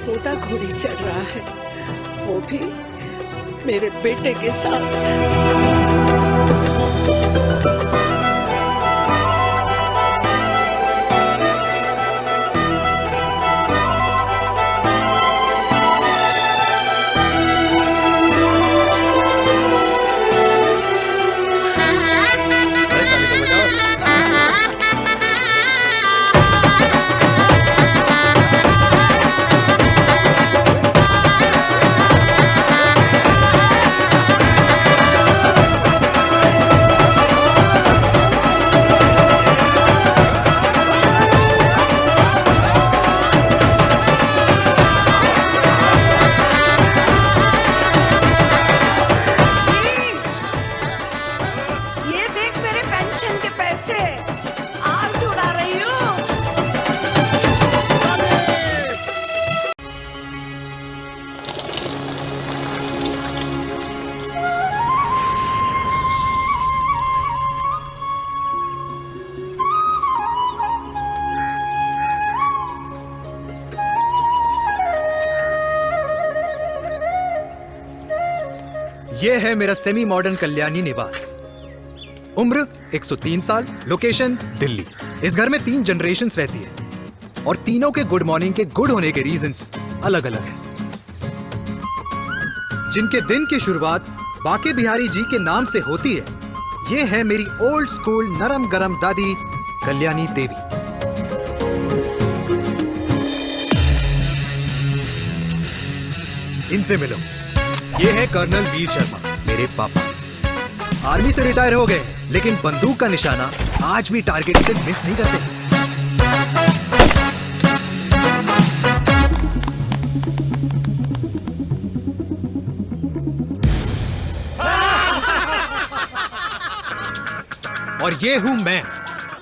पोता घोड़ी चढ़ रहा है, वो भी मेरे बेटे के साथ। ये है मेरा सेमी मॉडर्न कल्याणी निवास। उम्र 103 साल, लोकेशन दिल्ली। इस घर में 3 जनरेशंस रहती है और तीनों के गुड मॉर्निंग के गुड होने के रीजंस अलग अलग हैं। जिनके दिन की शुरुआत बाके बिहारी जी के नाम से होती है, ये है मेरी ओल्ड स्कूल नरम गरम दादी कल्याणी देवी। इनसे मिलो, ये है कर्नल वीर शर्मा, मेरे पापा। आर्मी से रिटायर हो गए, लेकिन बंदूक का निशाना आज भी टारगेट से मिस नहीं करते। और ये हूं मैं,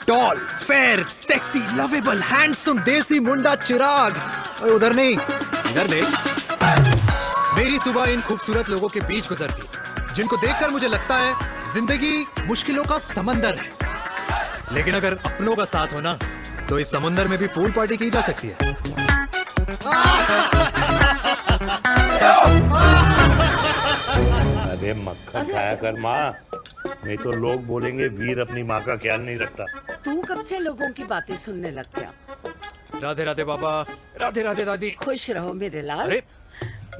tall, fair, sexy, lovable, handsome देसी मुंडा चिराग। और उधर नहीं, इधर देख। मेरी सुबह इन खूबसूरत लोगों के बीच गुजरती, जिनको देखकर मुझे लगता है जिंदगी मुश्किलों का समंदर है, लेकिन अगर अपनों का साथ हो ना, तो इस समंदर में भी पूल पार्टी की जा सकती है। अरे मक्खन खाया कर माँ, नहीं तो लोग बोलेंगे वीर अपनी माँ का ख्याल नहीं रखता। तू कब से लोगों की बातें सुनने लग गया? राधे राधे बाबा, राधे राधे दादी। खुश रहो मेरे लाल। अरे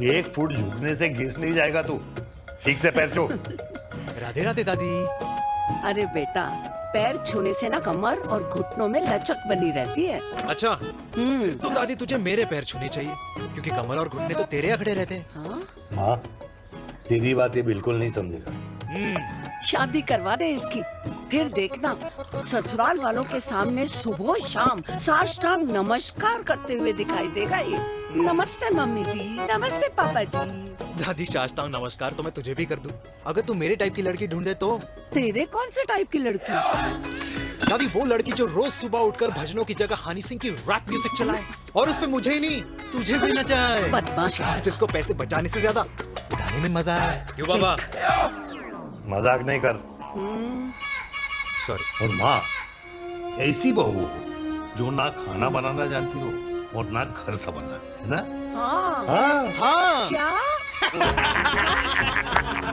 1 फुट झुकने से घिस नहीं जाएगा तू, ठीक से पैर छू। राधे राधे दादी। अरे बेटा, पैर छूने से ना कमर और घुटनों में लचक बनी रहती है। अच्छा, फिर तो दादी तुझे मेरे पैर छूने चाहिए, क्योंकि कमर और घुटने तो तेरे अखड़े रहते हैं। हाँ? हाँ, तेरी बात ये बिल्कुल नहीं समझेगा। शादी करवा दे इसकी, फिर देखना ससुराल वालों के सामने सुबह शाम साष्टांग नमस्कार करते हुए दिखाई देगा ये। नमस्ते मम्मी जी, नमस्ते पापा जी। दादी साष्टांग नमस्कार तो मैं तुझे भी कर दूं, अगर तू मेरे टाइप की लड़की ढूंढे तो। तेरे कौन से टाइप की लड़की? दादी वो लड़की जो रोज सुबह उठकर भजनों की जगह हनी सिंह की रैप म्यूजिक चलाए, और उसपे मुझे ही नहीं तुझे भी नचाए। बदमाश, जिसको पैसे बचाने से ज्यादा उड़ाने में मजा है। क्यों बाबा? मजाक नहीं कर। सॉरी। और माँ, ऐसी बहू हो जो ना खाना बनाना जानती हो और ना घर संभालना, है ना? हाँ। हाँ हाँ। क्या?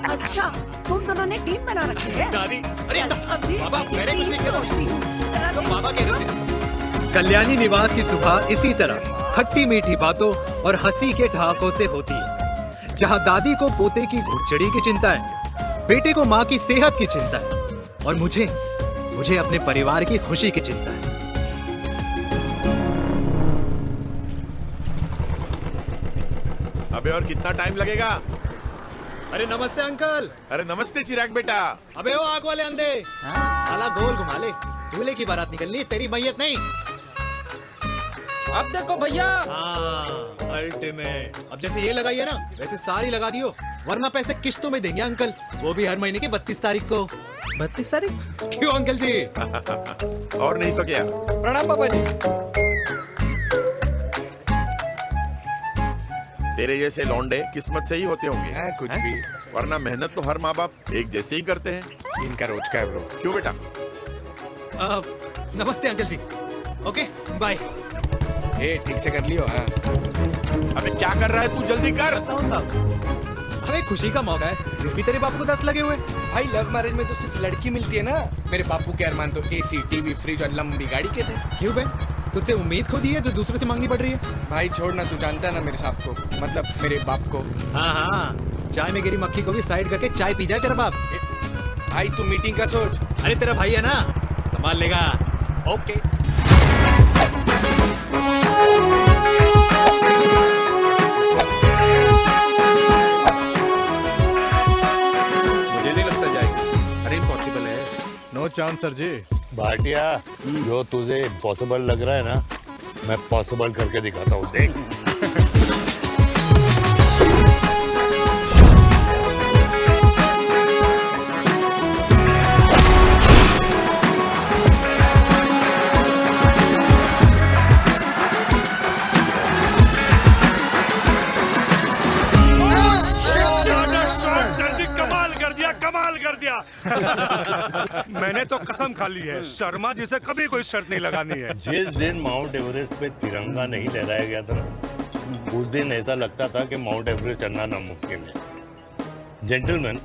अच्छा, तुम दोनों ने टीम बना रखी है? दादी, अरे अभी बाबा, मैंने कुछ नहीं किया। तो बाबा कह रहे थे। कल्याणी निवास की सुबह इसी तरह खट्टी मीठी बातों और हंसी के ठहाकों से होती है, जहाँ दादी को पोते की घुड़चड़ी की चिंता है, बेटे को माँ की सेहत की चिंता है, और मुझे अपने परिवार की खुशी की चिंता है। अबे और कितना टाइम लगेगा? अरे नमस्ते अंकल। अरे नमस्ते चिराग बेटा। अबे वो आग वाले अंधे, साला गोल घुमा ले, दूल्हे की बारात निकलनी, तेरी मैयत नहीं। अब देखो भैया। हाँ, अल्टीमेट। अब जैसे ये लगाई है ना, वैसे सारी लगा दियो, वरना पैसे किश्तों में देंगे अंकल, वो भी हर महीने की 32 तारीख को। 32 तारीख? क्यों अंकल जी? और नहीं तो क्या। प्रणाम पापा जी। तेरे जैसे लौंडे किस्मत से ही होते होंगे। कुछ भी, वरना मेहनत तो हर माँ बाप एक जैसे ही करते हैं। इनका रोज का है ब्रो। क्यों बेटा? नमस्ते अंकल जी। Okay bye. ठीक से कर लियो। हाँ अबे क्या कर रहा है तू, जल्दी कर। अरे खुशी का मौका है, फिर भी तेरे बापू को 10 लगे हुए। भाई लव मैरिज में तो सिर्फ लड़की मिलती है ना। मेरे बापू के अरमान तो एसी, टीवी, फ्रिज और लंबी गाड़ी के थे। क्यों बे? तुझसे उम्मीद खो दी है जो दूसरों से मांगनी पड़ रही है? भाई छोड़ना, तू जानता है ना मेरे साहब को, मतलब मेरे बाप को। हाँ हाँ, चाय में गिरी मक्खी को भी साइड करके चाय पी जाए तेरा बाप। भाई तू मीटिंग का सोच। अरे तेरा भाई है ना, संभाल लेगा। ओके। मुझे नहीं लगता जाएगी। अरे इम्पॉसिबल है। नो चांस सर जी। भाटिया, जो तुझे इम्पॉसिबल लग रहा है ना, मैं पॉसिबल करके दिखाता हूँ, देख। मैंने तो कसम खा ली है, शर्मा जी से कभी कोई शर्त नहीं लगानी है। जिस दिन माउंट एवरेस्ट पे तिरंगा नहीं लहराया गया था ना, उस दिन ऐसा लगता था कि माउंट एवरेस्ट चढ़ना नामुमकिन है। जेंटलमैन,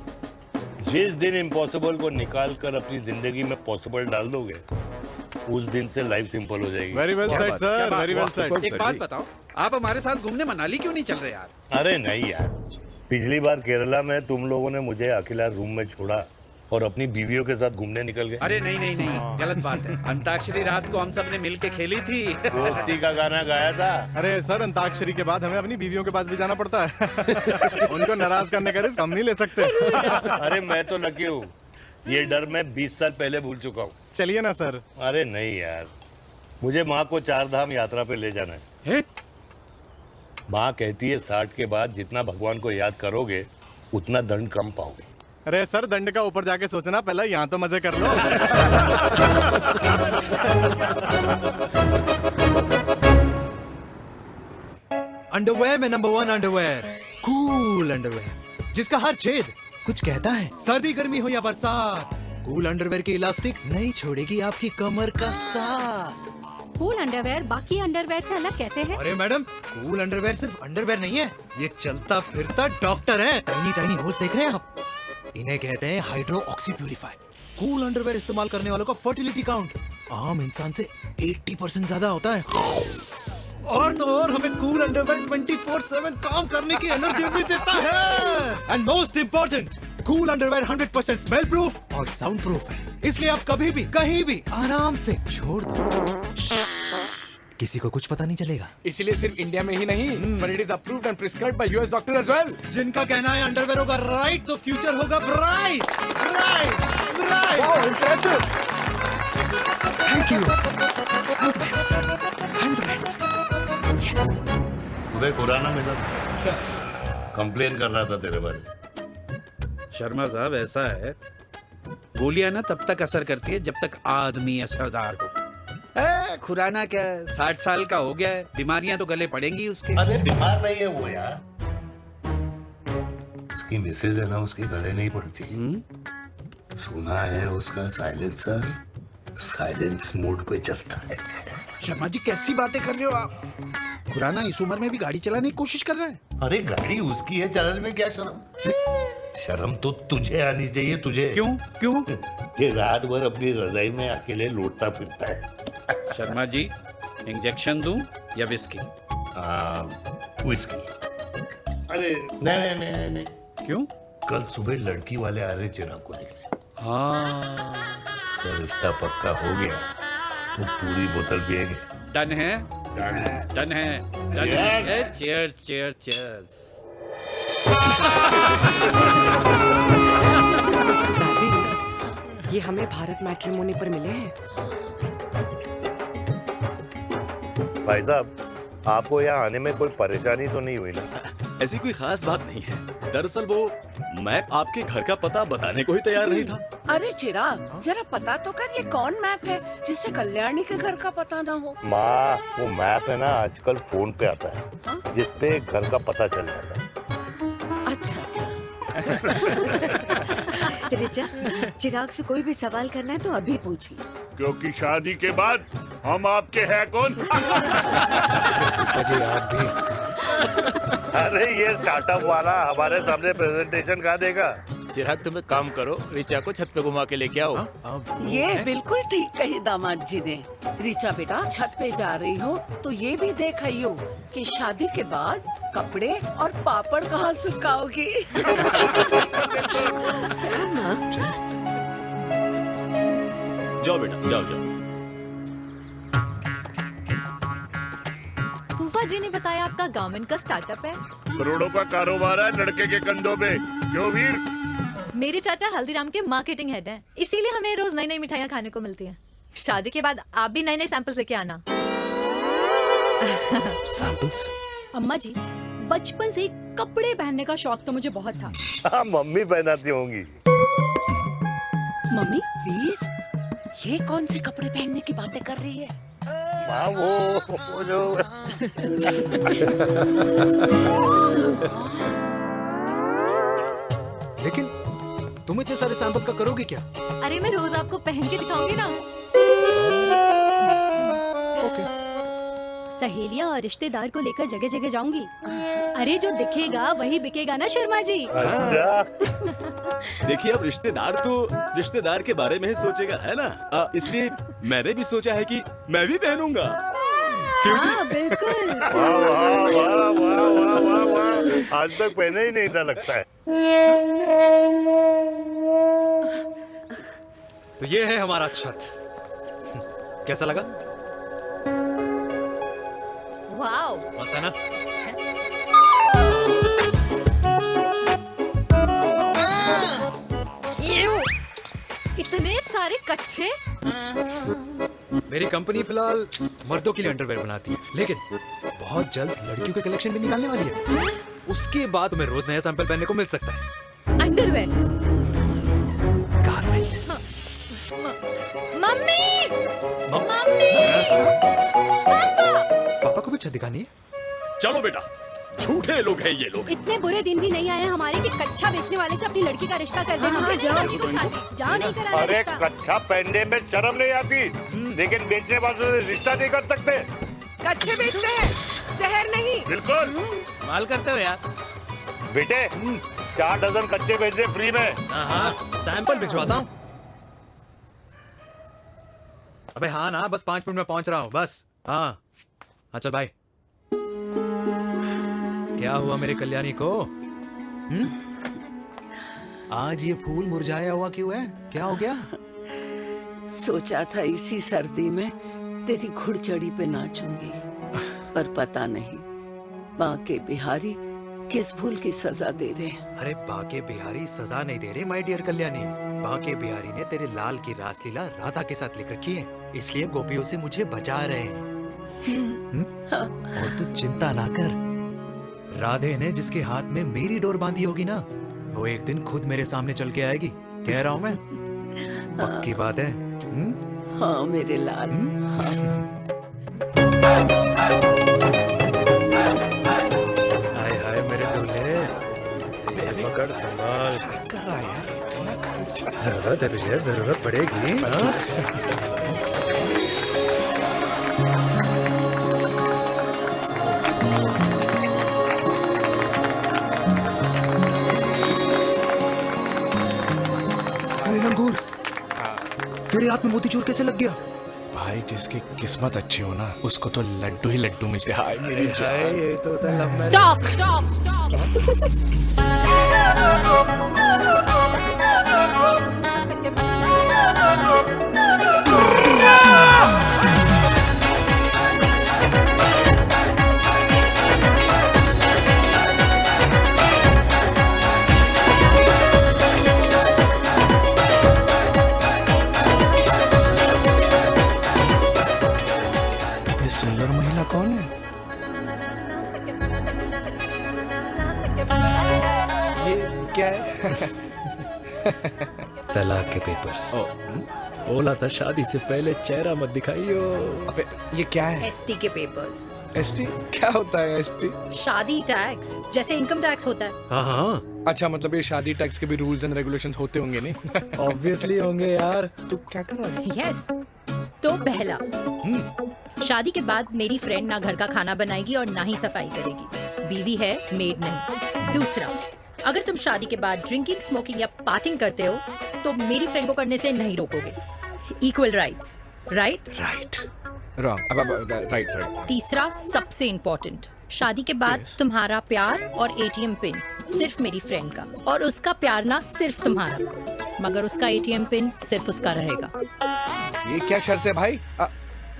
जिस दिन इम्पॉसिबल को निकाल कर अपनी जिंदगी में पॉसिबल डाल दोगे, उस दिन से लाइफ सिंपल हो जाएगी। Very well said sir, very well said. एक बात बताओ, आप हमारे साथ घूमने मनाली क्यों नहीं चल रहे यार? अरे नहीं यार, पिछली बार केरला में तुम लोगों ने मुझे अकेला रूम में छोड़ा और अपनी बीवियों के साथ घूमने निकल गए। अरे नहीं नहीं नहीं, गलत बात है। अंताक्षरी रात को हम सब ने मिल के खेली थी। दोस्ती का गाना गाया था। अरे सर, अंताक्षरी के बाद हमें अपनी बीवियों के पास भी जाना पड़ता है। उनको नाराज करने का रिस्क हम नहीं ले सकते। अरे मैं तो लकी हूँ, ये डर मैं 20 साल पहले भूल चुका हूँ। चलिए ना सर। अरे नहीं यार, मुझे माँ को 4 धाम यात्रा पे ले जाना है। माँ कहती है 60 के बाद जितना भगवान को याद करोगे उतना दंड कम पाओगे। अरे सर, दंड का ऊपर जाके सोचना, पहले यहाँ तो मजे कर लो। अंडरवेयर में नंबर 1 अंडरवेयर, कूल अंडरवेयर, जिसका हर छेद कुछ कहता है। सर्दी गर्मी हो या बरसात, कूल अंडरवेयर की इलास्टिक नहीं छोड़ेगी आपकी कमर का साथ। कूल अंडरवेयर बाकी अंडरवेयर से अलग कैसे है? अरे मैडम, कूल अंडरवेयर सिर्फ अंडरवेयर नहीं है, ये चलता फिरता डॉक्टर है। टाइनी टाइनी होल्स देख रहे हैं आप? इन्हें कहते हैं hydro oxy purifier. Cool underwear इस्तेमाल करने वालों का फर्टिलिटी काउंट आम इंसान से 80% ज्यादा होता है। और तो और हमें कूल अंडरवेयर 24/7 काम करने की एनर्जी भी देता है। And most important, cool underwear 100% smell proof और साउंड प्रूफ है, इसलिए आप कभी भी कहीं भी आराम से छोड़ दो, किसी को कुछ पता नहीं चलेगा। इसलिए सिर्फ इंडिया में ही नहीं, पर it is approved and prescribed by US doctor as well. जिनका कहना है अंडरवेयर होगा राइट तो फ्यूचर होगा bright. Bright bright. Wow, impressive. Thank you. I'm the best. I'm the best. Yes. Uday Khurana मिला, कंप्लेन कर रहा था तेरे बारे में। शर्मा साहब, ऐसा है, गोलियां ना तब तक असर करती है जब तक आदमी असरदार हो। खुराना क्या 60 साल का हो गया है, बीमारियां तो गले पड़ेंगी उसके। अरे बीमार नहीं है वो यार, उसकी मिसेज है ना, उसकी गले नहीं पड़ती। सुना है उसका साइलेंसर साइलेंस मोड पे चलता है। शर्मा जी, कैसी बातें कर रहे हो आप? खुराना इस उम्र में भी गाड़ी चलाने की कोशिश कर रहा है। अरे गाड़ी उसकी है, चलाने में क्या शर्म? शर्म तो तुझे आनी चाहिए, तुझे। क्यों क्यों? ये रात भर अपनी रजाई में अकेले लौटता फिरता है। शर्मा जी, इंजेक्शन दूं या विस्की? विस्की। अरे नहीं नहीं नहीं नहीं। क्यों? कल सुबह लड़की वाले आ रहे चिराग को देखने। हाँ, तो रिश्ता पक्का हो गया तो पूरी बोतल पिएंगे। डन है, डन है, डन है, डन है। Cheers cheers cheers. ये हमें भारत मैट्रिमोनी पर मिले हैं। भाई साहब, आपको यहाँ आने में कोई परेशानी तो नहीं हुई ना? ऐसी कोई खास बात नहीं है। दरअसल वो मैप आपके घर का पता बताने को ही तैयार नहीं था। अरे चिराग, जरा पता तो कर, ये कौन मैप है जिससे कल्याणी के घर का पता ना हो? माँ, वो मैप है ना, आजकल फोन पे आता है, जिसपे घर का पता चल जाता है। अच्छा अच्छा। रिचा, चिराग से कोई भी सवाल करना है तो अभी पूछ लो, क्योंकि शादी के बाद हम आपके हैं कौन? अजय आप भी। अरे ये स्टार्टअप वाला हमारे सामने प्रेजेंटेशन कहाँ देगा? चिराग तुम एक काम करो, ऋचा को छत पे घुमा के लेके आओ। ये बिल्कुल ठीक कही दामाद जी ने। ऋचा बेटा छत पे जा रही हो तो ये भी देख आइयो कि शादी के बाद कपड़े और पापड़ कहाँ सुखाओगी। जाओ बेटा, जाओ जाओ। फूफा जी ने बताया आपका गवर्नमेंट का स्टार्टअप है। करोड़ों का कारोबार है लड़के के कंधों पे। क्यों वीर? मेरे चाचा हल्दीराम के मार्केटिंग हेड हैं, इसीलिए हमें रोज नई नई मिठाइयाँ खाने को मिलती हैं। शादी के बाद आप भी नए नए सैंपल्स लेके आना। सैंपल्स? अम्मा जी, बचपन से कपड़े पहनने का शौक तो मुझे बहुत था। हाँ, मम्मी पहनाती होंगी। मम्मी? वीर, ये कौन सी कपड़े पहनने की बातें कर रही है? माँ वो जो लेकिन तुम इतने सारे सैंपल्स का करोगी क्या? अरे मैं रोज आपको पहन के दिखाऊंगी ना। सहेलियां और रिश्तेदार को लेकर जगह जगह जाऊंगी। अरे जो दिखेगा वही बिकेगा ना शर्मा जी। देखिए अब रिश्तेदार तो रिश्तेदार के बारे में ही सोचेगा, है ना? इसलिए मैंने भी सोचा है कि मैं भी पहनूंगा। हाँ बिल्कुल। वाह वाह वाह वाह वाह वाह वाह, आज तक पहने ही नहीं था लगता है। तो ये है हमारा छत। कैसा लगा? वाओ, मस्त है ना? इतने सारे कच्चे। मेरी कंपनी फिलहाल मर्दों के लिए अंडरवेयर बनाती है, लेकिन बहुत जल्द लड़कियों के कलेक्शन भी निकालने वाली है। उसके बाद तुम्हें रोज नया सैंपल पहनने को मिल सकता है। अंडरवेयर? गारमेंट। मम्मी, मम्मी, पापा को भी छत दिखानी है? चलो बेटा, झूठे लोग हैं ये लोग। इतने बुरे दिन भी नहीं आए हमारे कि कच्चा बेचने वाले से अपनी लड़की का रिश्ता कर देना। जाओ नहीं करा अरे रिश्ता। कच्चा पहनने में शर्म नहीं आती, लेकिन बेचने वालों से रिश्ता नहीं कर सकते। कच्चे बेचते हैं, जहर नहीं। बिल्कुल। माल करते हो यार। बेटे 4 डजन कच्चे भेज दे फ्री में। हाँ, सैंपल भिजवाता हूँ। अबे हाँ ना, बस 5 मिनट में पहुंच रहा हूँ बस। हाँ चल भाई। क्या हुआ मेरे कल्याणी को? आज ये फूल मुरझाया हुआ क्यों है? क्या हो गया? सोचा था इसी सर्दी में तेरी घुड़चड़ी पे नाचूंगी, पर पता नहीं बाके बिहारी किस भूल की सजा दे रहे। अरे बाके बिहारी सजा नहीं दे रहे माय डियर कल्याणी। बाके बिहारी ने तेरे लाल की रासलीला राधा के साथ लिख रखी है, इसलिए गोपियों से मुझे बचा रहे हैं। और तू चिंता ना कर, राधे ने जिसके हाथ में मेरी डोर बांधी होगी ना, वो एक दिन खुद मेरे सामने चल के आएगी। कह रहा हूँ मैं, पक्की बात है। हाँ मेरे लाल। हाय हाय मेरे दूल्हे, पकड़ संभाल। कर रहा है यार, जरूरत है तुझे, जरूरत पड़ेगी। लंगूर, तेरे हाथ में मोतीचूर कैसे लग गया? भाई जिसकी किस्मत अच्छी हो ना, उसको तो लड्डू ही लड्डू मिलते हैं। हाय मेरी जान। ये तो था लंबा। स्टॉप स्टॉप ये सुंदर महिला कौन है? ये क्या है? तलाक के पेपर्स। बोला था शादी से पहले चेहरा मत दिखाइयो। अबे ये क्या है? एसटी के पेपर्स। एसटी क्या होता है? एसटी शादी टैक्स, जैसे इनकम टैक्स होता है। हाँ हाँ, अच्छा, मतलब ये शादी टैक्स के भी रूल्स एंड रेगुलेशंस होते होंगे नहीं? ऑब्वियसली होंगे यार। तू क्या कर रहा है? यस। तो पहला, शादी के बाद मेरी फ्रेंड ना घर का खाना बनाएगी और ना ही सफाई करेगी। बीवी है, मेड नहीं। दूसरा, अगर तुम शादी के बाद ड्रिंकिंग, स्मोकिंग या पार्टिंग करते हो तो मेरी फ्रेंड को करने से नहीं रोकोगे। Equal rights, right? Right. Wrong. Right. तीसरा, सबसे इम्पोर्टेंट, शादी के बाद तुम्हारा प्यार और ATM पिन सिर्फ मेरी फ्रेंड का, और उसका प्यार ना सिर्फ तुम्हारा, मगर उसका ATM पिन सिर्फ उसका रहेगा। ये क्या शर्त है भाई?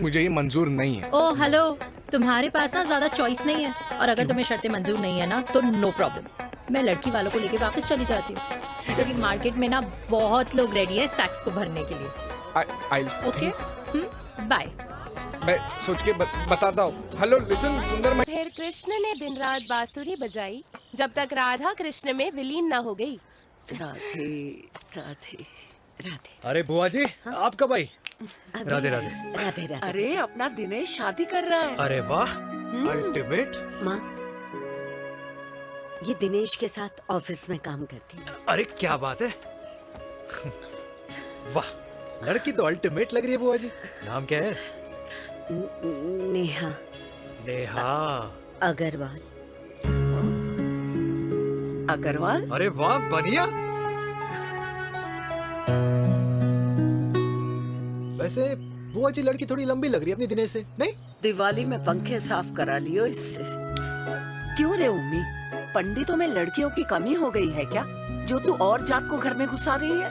मुझे ये मंजूर नहीं है। ओ हेलो, तुम्हारे पास ना ज्यादा चॉइस नहीं है, और अगर तुम्हें शर्तें मंजूर नहीं है ना तो नो प्रॉब्लम, मैं लड़की वालों को लेके वापस चली जाती हूँ, क्योंकि मार्केट में ना बहुत लोग रेडी है टैक्स को भरने के लिए। Okay, bye. मैं सोच के बताता हूँ। हेलो लिसन सुंदर। फिर कृष्ण ने दिन रात बांसुरी बजाई जब तक राधा कृष्ण में विलीन न हो गई। राधे राधे राधे। अरे बुआ जी, आप कब आई? राधे राधे। राधे राधे। अरे अपना दिनेश शादी कर रहा है। अरे वाह, अल्टीमेट। माँ, ये दिनेश के साथ ऑफिस में काम करती है। अरे क्या बात है। वाह, लड़की तो अल्टीमेट लग रही है बुआ जी। नाम क्या है? नेहा। नेहा अग्रवाल। अग्रवाल? अरे वाह, बढ़िया। वैसे बुआ जी लड़की थोड़ी लंबी लग रही है अपनी दिनेश से, नहीं? दिवाली में पंखे साफ करा लियो इससे। क्यों रे उम्मी, पंडितों में लड़कियों की कमी हो गई है क्या, जो तू और जात को घर में घुसा रही है?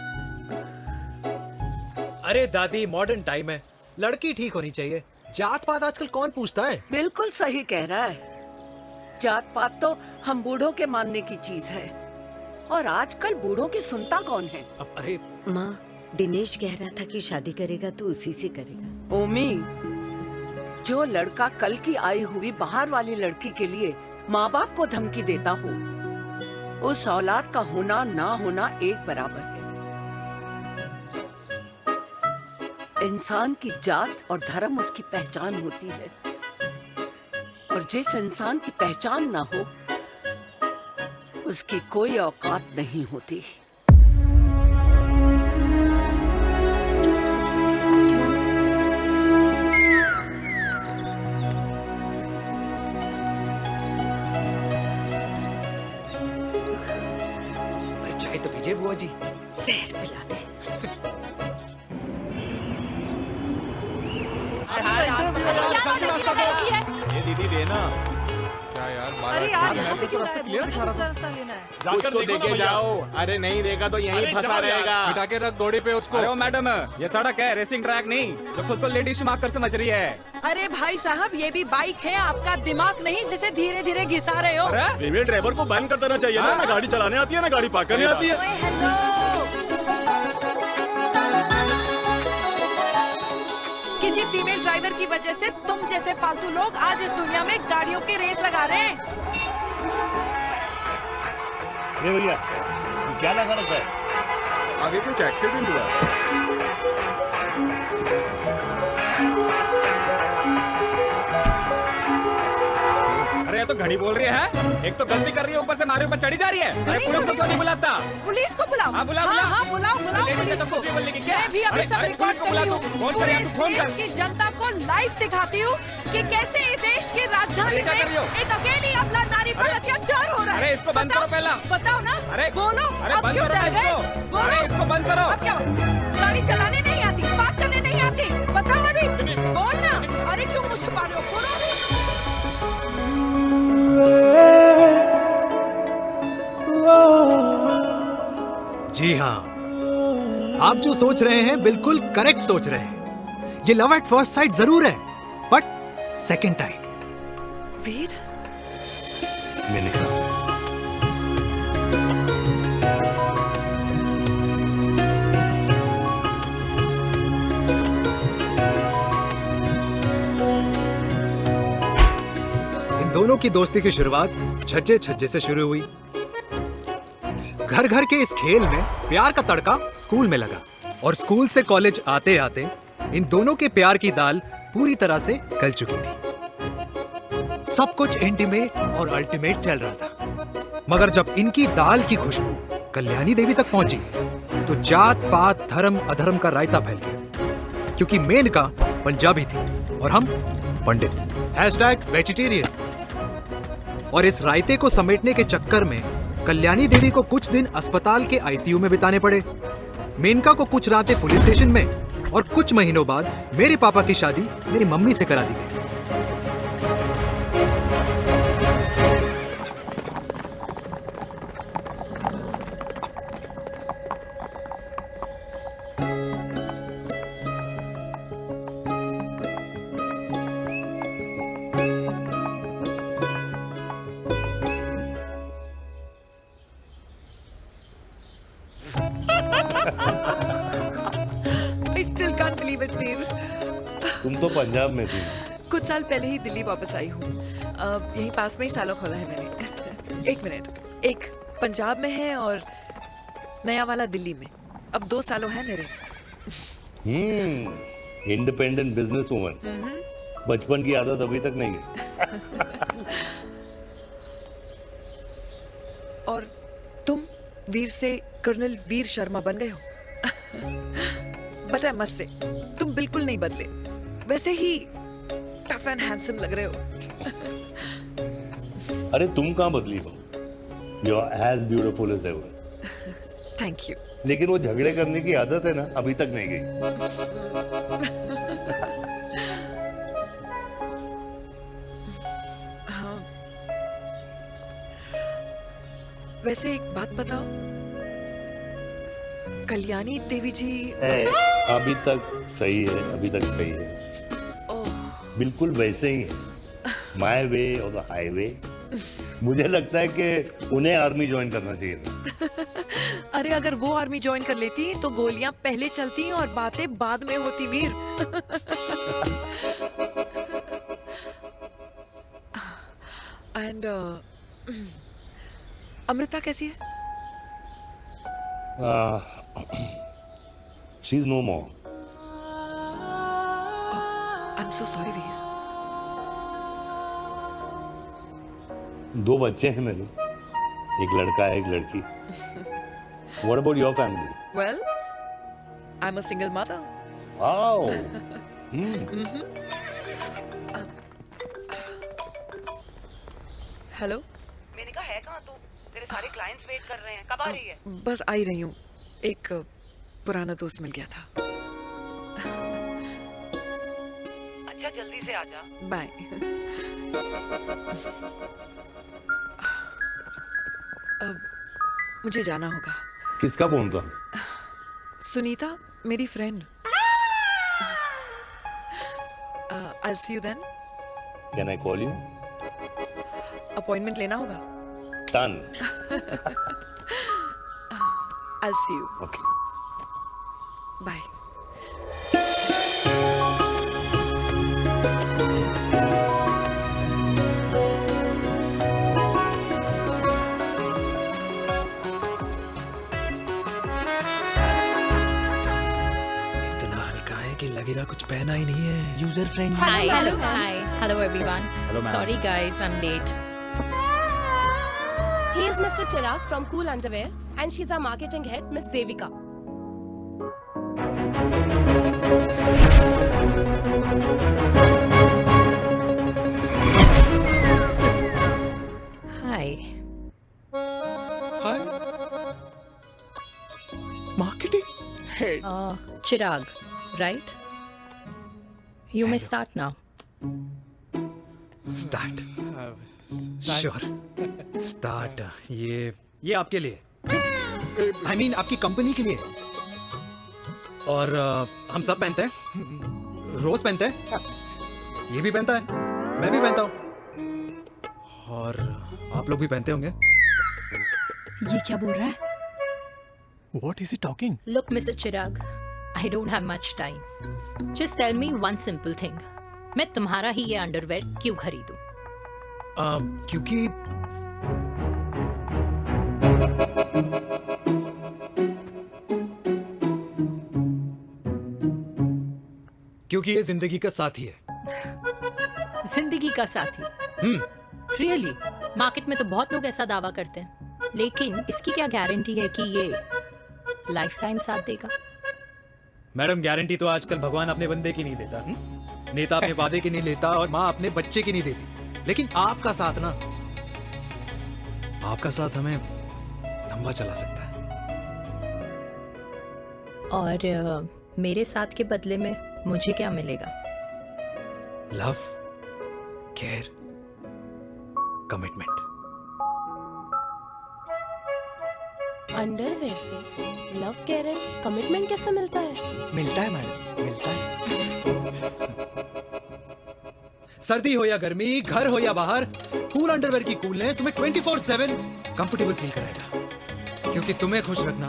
अरे दादी, मॉडर्न टाइम है, लड़की ठीक होनी चाहिए। जात पात आजकल कौन पूछता है? बिल्कुल सही कह रहा है। जात पात तो हम बूढ़ों के मानने की चीज है, और आजकल बूढ़ों की सुनता कौन है? अब अरे माँ, दिनेश कह रहा था कि शादी करेगा तो उसी से करेगा। ओमी, जो लड़का कल की आई हुई बाहर वाली लड़की के लिए माँ बाप को धमकी देता हो, उस औलाद का होना ना होना एक बराबर है। इंसान की जात और धर्म उसकी पहचान होती है, और जिस इंसान की पहचान ना हो उसकी कोई औकात नहीं होती। चाय तो पीजिए बुआ जी। जहर पिला दे। ये दीदी देना। क्या यार, अरे यार, यहाँ से क्यों क्लियर दिखा रहा था। कुछ तो देके जाओ। अरे नहीं देगा तो यहीं फंसा रहेगा। बिठा के रख घोड़े पे उसको। अरे मैडम, ये सड़क है, रेसिंग ट्रैक नहीं, जो खुद को लेडी शिमाक कर समझ रही है। अरे भाई साहब, ये भी बाइक है, आपका दिमाग नहीं जिसे धीरे धीरे घिसा रहे हो। फीमेल ड्राइवर को बैन कर देना चाहिए ना गाड़ी चलाने आती है ना गाड़ी पार्क करने आती है। किसी फीमेल ड्राइवर की वजह से तुम जैसे फालतू लोग आज इस दुनिया में गाड़ियों की रेस लगा रहे हैं। ये भैया, क्या लगा रखा है? आगे कुछ एक्सीडेंट हुआ। अरे ये तो घड़ी बोल रही है, एक तो गलती कर रही है, ऊपर से हमारे ऊपर चढ़ी जा रही है। अरे पुलिस को क्यों नहीं बुलाता? पुलिस को बुलाओ। हाँ बुलाओ। हाँ बुलाओ पुलिस को। कुछ भी बोलने की क्या? मैं भी अभी सब रिकॉर्ड कर रही हूँ। पूरे देश की जनता को लाइव दिखाती हूँ कि कैसे इस देश की राजधानी में एक अकेली अबला नारी पर अत्याचार हो रहा है। अरे इसको बंद करो पहला। बताओ ना। अरे बोलो। अरे बंद करो ना इसको। अरे इसको बंद करो। अब क्या? गाड़ी चलाने नहीं आती, बात करने नहीं आती, बताओ अभी। बोल ना। अरे क्यों मुझे छुपा रहे हो? बोलो। जी हाँ, आप जो सोच रहे हैं बिल्कुल करेक्ट सोच रहे हैं। ये लव एट फर्स्ट साइट जरूर है, बट सेकंड टाइम। वीर, मैंने कहा इन दोनों की दोस्ती की शुरुआत छज्जे छज्जे से शुरू हुई। घर घर के इस खेल में प्यार का तड़का स्कूल में लगा, और स्कूल से कॉलेज आते आते इन दोनों के प्यार की दाल पूरी तरह से गल चुकी थी। सब कुछ इंटीमेट और अल्टीमेट चल रहा था, मगर जब इनकी दाल की खुशबू कल्याणी देवी तक पहुंची तो जात पात धर्म अधर्म का रायता फैल गया, क्योंकि मेनका पंजाबी थी और हम पंडित। #वेजिटेरियन। और इस रायते को समेटने के चक्कर में कल्याणी देवी को कुछ दिन अस्पताल के आईसीयू में बिताने पड़े। मेनका को कुछ रातें पुलिस स्टेशन में और कुछ महीनों बाद मेरे पापा की शादी मेरी मम्मी से करा दी गई। I still can't believe it, dear. तुम तो पंजाब में थी। कुछ साल पहले ही दिल्ली वापस आई हूँ। यहीं पास में ही सालों खोला है मैंने। एक मिनट, एक पंजाब में है और नया वाला दिल्ली में। अब 2 सालों है मेरे। Independent business woman. बचपन की आदत अभी तक नहीं है। और तुम वीर से कर्नल वीर शर्मा बन गए हो। बट आई मस्ट से तुम बिल्कुल नहीं बदले, वैसे ही टफ एंड हैंडसम लग रहे हो। अरे तुम कहाँ बदली हो? You are as beautiful as ever. Thank you. लेकिन वो झगड़े करने की आदत है ना, अभी तक नहीं गई। हाँ। वैसे एक बात बताओ, कल्याणी देवी जी अभी तक सही है, अभी तक सही है। बिल्कुल वैसे ही है, माय वे और द हाईवे। मुझे लगता है कि उन्हें आर्मी ज्वाइन करना चाहिए था। अरे अगर वो आर्मी ज्वाइन कर लेती तो गोलियां पहले चलती और बातें बाद में होती, वीर। एंड अमृता कैसी है? She is no more. I am so sorry Veer. 2 बच्चे हैं मेरे, एक लड़का है, एक लड़की। What about your family? Well, I'm a single mother. Wow. Hello. मैंने कहा है कहाँ तू? तेरे सारे क्लाइंट्स वेट कर रहे हैं, कब आ रही है? बस आ ही रही हूँ। एक पुराना दोस्त मिल गया था। अच्छा जल्दी से आ जा। बाय। अब मुझे जाना होगा। किसका फोन था? सुनीता, मेरी friend. I'll see you then. Can I call you? Appointment लेना होगा। Done. I'll see you. Okay. Bye. लगेगा कुछ पहना ही नहीं है। User friendly. Hi. Hello, Hi. Hello everyone. Hello, ma'am. Sorry guys, I'm late. He is Mr. Chirag from Cool Underwear, and she's our marketing head, Miss Devika. Hi. Hi. Marketing head. Chirag, right? You may start now. Start. Sure. Start. ये आपके लिए, I mean आपकी company के लिए। और हम सब पहनते हैं, रोज पहनते हैं, ये भी पहनता है, मैं भी पहनता हूँ, और आप लोग भी पहनते होंगे। ये क्या बोल रहा है? What is he talking? Look, Mr. Chirag, I don't have much time. Just tell me one simple thing. मैं तुम्हारा ही ये अंडरवेयर क्यों खरीदूं? क्योंकि ये जिंदगी का साथी है। जिंदगी का साथी? Really? मार्केट में तो बहुत लोग ऐसा दावा करते हैं, लेकिन इसकी क्या गारंटी है कि ये लाइफ टाइम साथ देगा? मैडम, गारंटी तो आजकल भगवान अपने बंदे की नहीं देता, नेता अपने वादे की नहीं लेता, और माँ अपने बच्चे की नहीं देती, लेकिन आपका साथ ना आपका साथ हमें लंबा चला सकता है। और मेरे साथ के बदले में मुझे क्या मिलेगा? Love, care, commitment. अंडरवेयर से लव, केयर एंड कमिटमेंट कैसे मिलता है? मिलता है मैडम, मिलता है। सर्दी हो या गर्मी, घर हो या बाहर, कूल अंडरवेयर की कूलनेस तुम्हें 24/7 कंफर्टेबल फील कराएगा। क्योंकि तुम्हें खुश रखना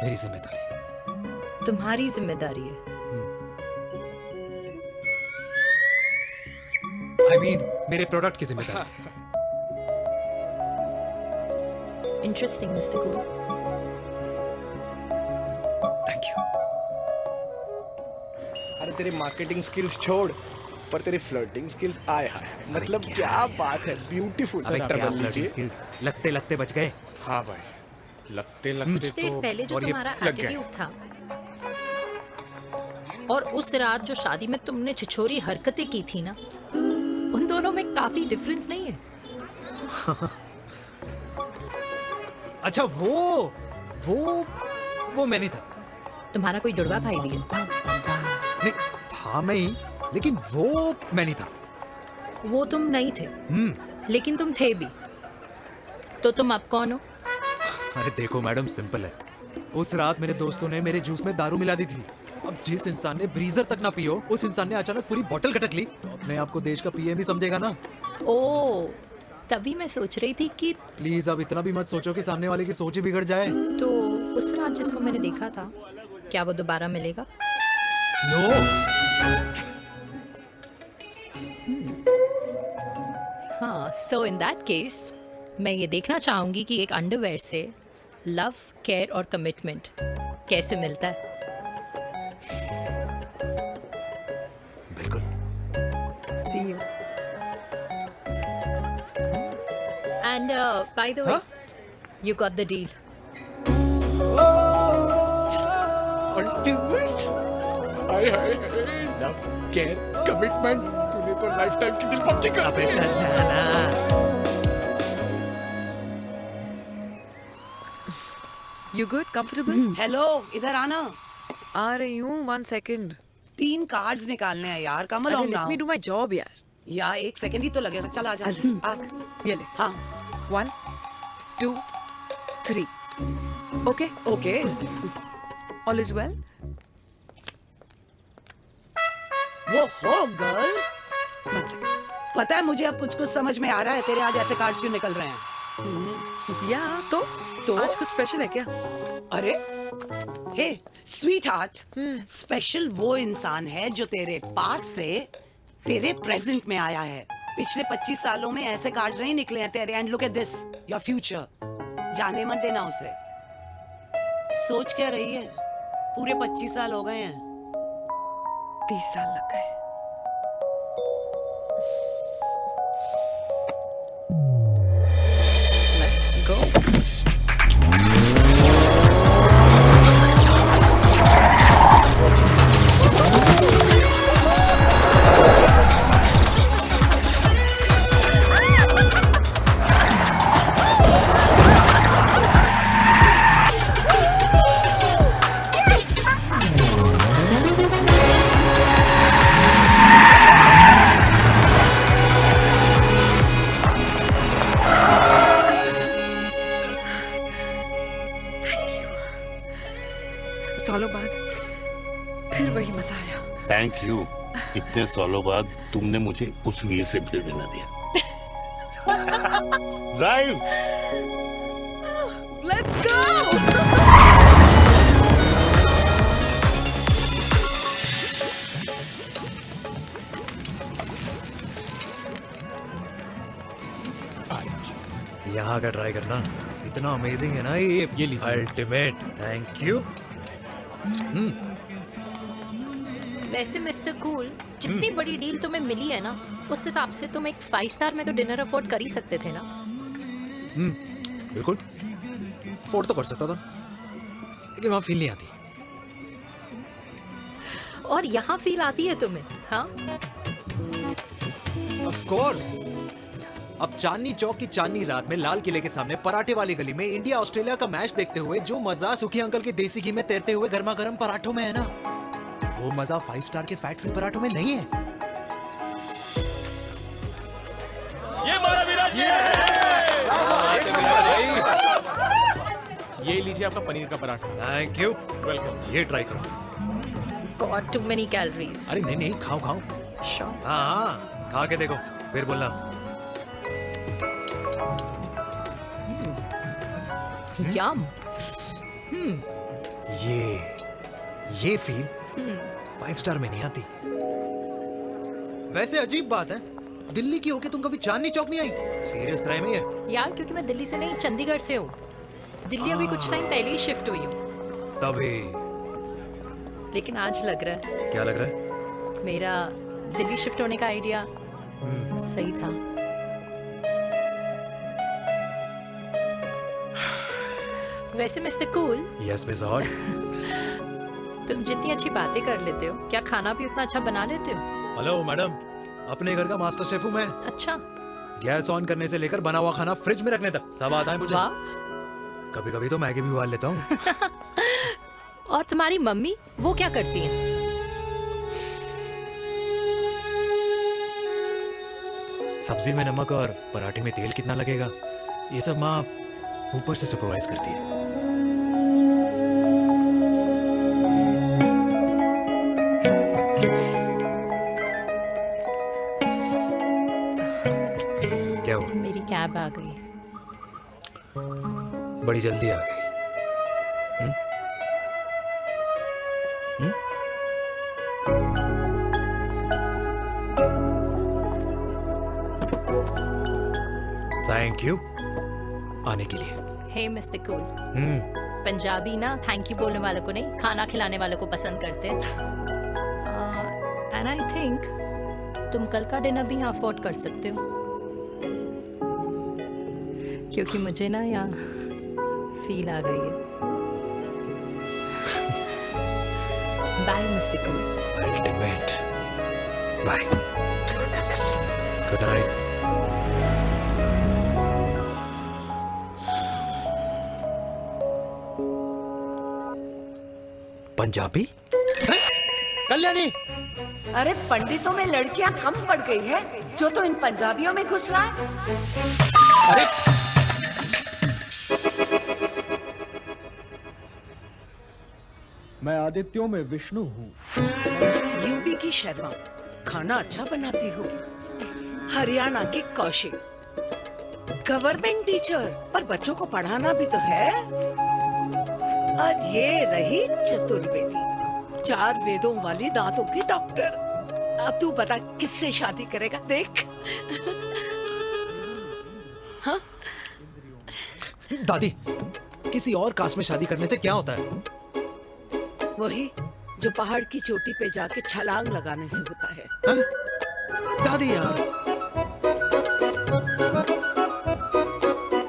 मेरी जिम्मेदारी है। तुम्हारी जिम्मेदारी है। I mean, मेरे प्रोडक्ट की जिम्मेदारी है। Interesting mister cool. Thank you. अरे तेरे मार्केटिंग स्किल्स छोड़, पर तेरी फ्लर्टिंग स्किल्स आए हाय, मतलब क्या बात है, ब्यूटीफुल। अबे क्या फ्लर्टिंग स्किल्स, लगते लगते बच गए। हाँ भाई, लगते लगते कुछ देर पहले जो और ये तुम्हारा लग गए। एटीट्यूड था और उस रात जो शादी में तुमने छिछोरी हरकतें की थी ना, उन दोनों में काफी डिफरेंस नहीं है? अच्छा वो मैं नहीं था। तुम्हारा कोई जुड़वा भाई भी है? नहीं था मैं ही, लेकिन वो मैं नहीं था। वो तुम नहीं थे, लेकिन तुम थे भी। तो तुम अब कौन हो? अरे देखो मैडम, सिंपल है। उस रात मेरे दोस्तों ने मेरे जूस में दारू मिला दी थी। अब जिस इंसान ने ब्रीजर तक ना पियो, उस इंसान ने अचानक पूरी बोतल गटक ली, तो अपने आप को देश का पीएम ही समझेगा ना। ओ, तभी मैं सोच रही थी कि प्लीज अब इतना भी मत सोचो कि सामने वाले की सोच ही बिगड़ जाए। तो उस रात जिसको मैंने देखा था, क्या वो दोबारा मिलेगा? नो। हाँ, सो इन दैट केस मैं ये देखना चाहूंगी कि एक अंडरवेयर से लव, केयर और कमिटमेंट कैसे मिलता है। बिल्कुल। See you. And by the way, you got the deal. Ultimate. Hi hi hi, love, care, commitment, तूने तो लाइफ टाइम की दिल पक्की कर दी। चल जाना। You good? Comfortable? हेलो, इधर आना। आ रही हूँ, 1 second. 3 कार्ड्स निकालने हैं यार, कम अरे, along let now। me do my job यार. यार 1 सेकंड ही तो लगेगा, चल आ जा। ये ले. हाँ। 1, 2, 3. Okay? Okay. All is well? वो हो गर्ल। पता है मुझे अब कुछ समझ में आ रहा है, तेरे आज ऐसे कार्ड्स क्यों निकल रहे हैं। या तो आज कुछ स्पेशल है क्या? अरे हे स्वीट हार्ट, स्पेशल वो इंसान है जो तेरे पास से तेरे प्रेजेंट में आया है। पिछले 25 सालों में ऐसे कार्ड्स नहीं निकले हैं तेरे। And look at this, your future. जाने मत देना उसे। सोच क्या रही है, पूरे 25 साल हो गए हैं। 30 साल लग गए। Let's go. सालों बाद फिर वही मजा आया। Thank you. इतने सालों बाद तुमने मुझे उस वीर से भी मिला दिया। ड्राइव। Let's go. यहाँ का ट्राई करना, इतना अमेजिंग है ना ये लीजिए। अल्टीमेट। Thank you. वैसे मिस्टर कूल, जितनी बड़ी डील तुम्हें मिली है ना, उस हिसाब से तुम एक 5 स्टार में तो डिनर अफोर्ड कर ही सकते थे ना। बिल्कुल अफोर्ड तो कर सकता था, लेकिन वहां फील नहीं आती। और यहाँ फील आती है तुम्हें? हाँ, ऑफ कोर्स। अब चांदनी चौक की चांदनी रात में लाल किले के सामने पराठे वाली गली में इंडिया ऑस्ट्रेलिया का मैच देखते हुए जो मजा सुखी अंकल के देसी घी में तैरते हुए गर्मा गर्म पराठों में है ना, वो मजा 5 स्टार के फैट फ्री पराठों में नहीं है। ये हमारा विराज ये लीजिए आपका पनीर का पराठा। Thank you, welcome. ये ट्राई करो। God, too many calories. अरे नहीं नहीं, खाओ खाओ। Sure. हाँ, खा के देखो फिर बोलना। Yum. ये फील 5 स्टार में नहीं आती। वैसे अजीब बात है, दिल्ली की होके तुम कभी चांदनी चौक नहीं आई? सीरियस क्राइम ही है यार, क्योंकि मैं दिल्ली से नहीं चंडीगढ़ से हूँ। दिल्ली अभी कुछ टाइम पहले ही शिफ्ट हुई हूँ। तभी। लेकिन आज लग रहा है, क्या लग रहा है? मेरा दिल्ली शिफ्ट होने का आइडिया सही था। वैसे mister cool. Yes miss hot. तुम जितनी अच्छी बातें कर लेते हो, क्या खाना भी उतना अच्छा बना लेते हो? हेलो मैडम, अपने घर का मास्टर शेफ हूँ मैं। अच्छा। गैस ऑन करने से लेकर बना हुआ खाना फ्रिज में रखने तक सब आता है मुझे। कभी कभी तो मैगी भी उबाल लेता हूँ। और तुम्हारी मम्मी, वो क्या करती हैं? सब्जी में नमक और पराठे में तेल कितना लगेगा, ये सब माँ ऊपर से सुपरवाइज करती है। क्या हुआ? मेरी कैब आ गई। बड़ी जल्दी आ गई। थैंक यू आने के लिए। हे मिस्टर कूल, पंजाबी ना थैंक यू बोलने वालों को नहीं, खाना खिलाने वालों को पसंद करते हैं। एंड आई थिंक तुम कल का डिनर भी यहाँ अफोर्ड कर सकते हो, क्योंकि मुझे ना यहाँ फील आ गई है। Bye mister cool. Ultimate. Bye. Good night. Punjabi? Kalyani! अरे पंडितों में लड़कियां कम पड़ गई है जो तो इन पंजाबियों में घुस रहा है। अरे मैं आदित्यों में विष्णु हूँ। यूपी की शर्मा, खाना अच्छा बनाती होगी। हरियाणा के कौशिक, गवर्नमेंट टीचर, पर बच्चों को पढ़ाना भी तो है। और ये रही चतुर्वेदी, 4 वेदों वाली दांतों की डॉक्टर। अब तू बता किससे शादी करेगा? देख। हाँ? दादी, किसी और कास्ट में शादी करने से क्या होता है? वही जो पहाड़ की चोटी पे जाके छलांग लगाने से होता है। हाँ? दादी यार,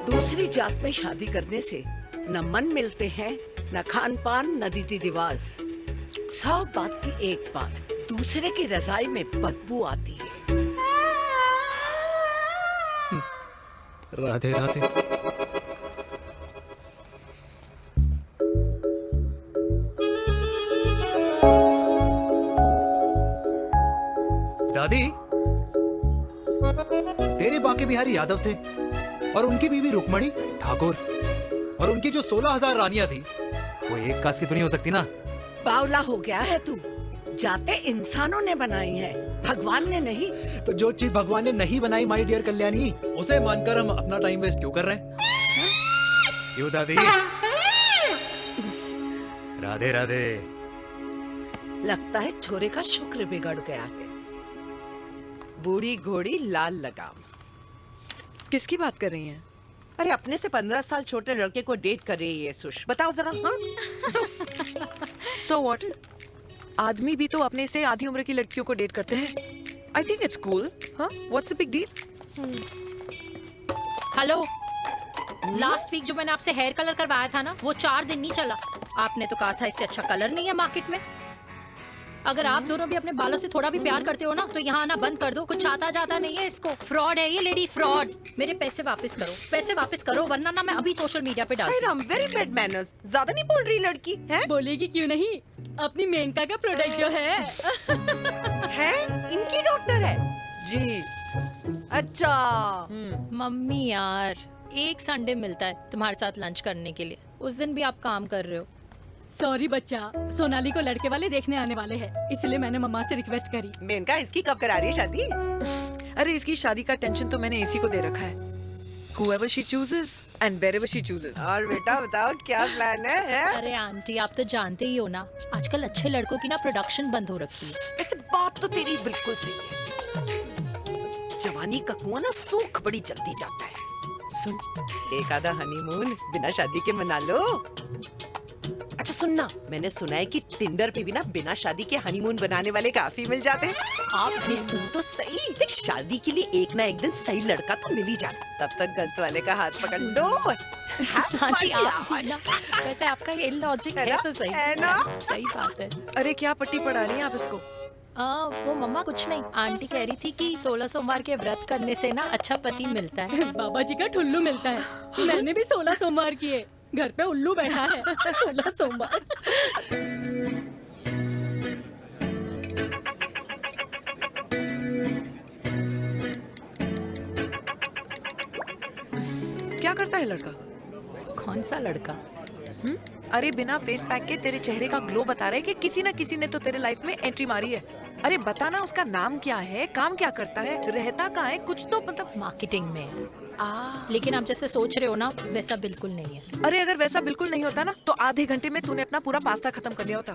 दूसरी जात में शादी करने से न मन मिलते हैं, न खान पान, न रीति रिवाज। 100 बात की एक बात, दूसरे की रजाई में बदबू आती है। राधे राधे। दादी, तेरे बाके बिहारी यादव थे और उनकी बीवी रुक्मणी ठाकुर, और उनकी जो 16,000 रानियां थी वो एक कास्ट की तो नहीं हो सकती ना। बावला हो गया है तू। जाते इंसानों ने बनाई है, भगवान ने नहीं। तो जो चीज भगवान ने नहीं बनाई माय डियर कल्याणी, उसे मानकर हम अपना टाइम वेस्ट क्यों कर रहे हैं? क्यों दादी? राधे राधे। लगता है छोरे का शुक्र बिगड़ गया है। बूढ़ी घोड़ी लाल लगाम। किसकी बात कर रही हैं? अरे अपने से 15 साल छोटे लड़के को डेट कर रही है सुश, बताओ जरा। हाँ? So what? आदमी भी तो अपने से आधी उम्र की लड़कियों को डेट करते हैं। I think it's cool. हाँ? What's the big deal? Hello, last week जो मैंने आपसे हेयर कलर करवाया था ना, वो 4 दिन नहीं चला। आपने तो कहा था इससे अच्छा कलर नहीं है मार्केट में। अगर आप दोनों भी अपने बालों से थोड़ा भी प्यार करते हो ना तो यहाँ आना बंद कर दो। कुछ आता जाता नहीं है इसको। फ्रॉड है ये लेडी, फ्रॉड। मेरे पैसे वापस करो, पैसे वापस करो, वरना ना मैं अभी सोशल मीडिया पे डाल दूँ। Very bad manners. ज्यादा नहीं बोल रही लड़की है? बोलेगी क्यों नहीं? अपनी मेनका का प्रोडक्ट जो है इनकी डॉक्टर है जी। अच्छा मम्मी यार, एक संडे मिलता है तुम्हारे साथ लंच करने के लिए, उस दिन भी आप काम कर रहे हो। सॉरी बच्चा, सोनाली को लड़के वाले देखने आने वाले हैं, इसलिए मैंने मम्मा से रिक्वेस्ट करी। मेनका, इसकी कब करा रही है शादी? अरे इसकी शादी का टेंशन तो मैंने इसी को दे रखा है। Whoever she chooses and wherever she chooses। और बेटा बताओ क्या प्लान है? अरे आंटी, आप तो जानते ही हो ना, आजकल अच्छे लड़कों की ना प्रोडक्शन बंद हो रखी है। ऐसे बात तो तेरी बिल्कुल सही है। जवानी का कुआं ना सूख बड़ी जल्दी जाता है। सुन, एक आधा हनीमून बिना शादी के मना लो। अच्छा सुनना, मैंने सुना है कि टिंडर पे भी ना बिना शादी के हनीमून बनाने वाले काफी मिल जाते हैं। आप भी सुन तो सही, देख शादी के लिए एक ना एक दिन सही लड़का तो मिल ही जाता, तब तक गलत वाले का हाथ पकड़ लो। आंटी आप ना, वैसे आपका ये लॉजिक है तो सही है ना? सही बात है। अरे क्या पट्टी पढ़ा रही हैं आप इसको? वो मम्मा कुछ नहीं, आंटी कह रही थी कि 16 सोमवार के व्रत करने से ना अच्छा पति मिलता है। बाबा जी का ठुल्लू मिलता है। मैंने भी 16 सोमवार किए, घर पे उल्लू बैठा है। 16 सोमवार। क्या करता है लड़का? कौन सा लड़का? अरे बिना फेस पैक के तेरे चेहरे का ग्लो बता रहा है कि किसी ना किसी ने तो तेरे लाइफ में एंट्री मारी है। अरे बताना उसका नाम क्या है, काम क्या करता है, रहता कहाँ है, कुछ तो मतलब। मार्केटिंग में। लेकिन आप जैसे सोच रहे हो ना, वैसा बिल्कुल नहीं है। अरे अगर वैसा बिल्कुल नहीं होता ना तो आधे घंटे में तूने अपना पूरा पास्ता खत्म कर लिया होता।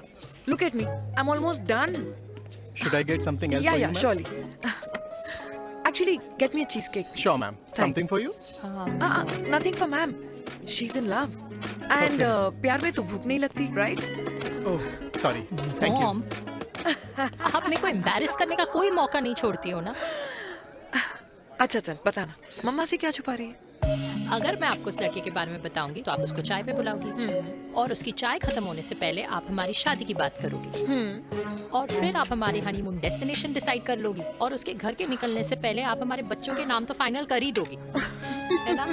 Look at me, I am almost done. Should I get something else for you, Yeah, ma'am? surely. Actually, get me a cheesecake. Sure, ma'am. Something for you? Nothing for ma'am. She's in love. And प्यार में तो भूख नहीं लगती, right? Oh, sorry. Thank you. आप मेरे को embarrass करने का कोई मौका नहीं छोड़ती हो ना। अच्छा चल बताना, मम्मा से क्या छुपा रही है? अगर मैं आपको उस लड़के के बारे में बताऊंगी तो आप उसको चाय पे बुलाओगी, और उसकी चाय खत्म होने से पहले आप हमारी शादी की बात करोगी, और फिर आप हमारी हनीमून डेस्टिनेशन डिसाइड कर लोगी, और उसके घर के निकलने से पहले आप हमारे बच्चों के नाम तो फाइनल कर ही दोगी, है ना?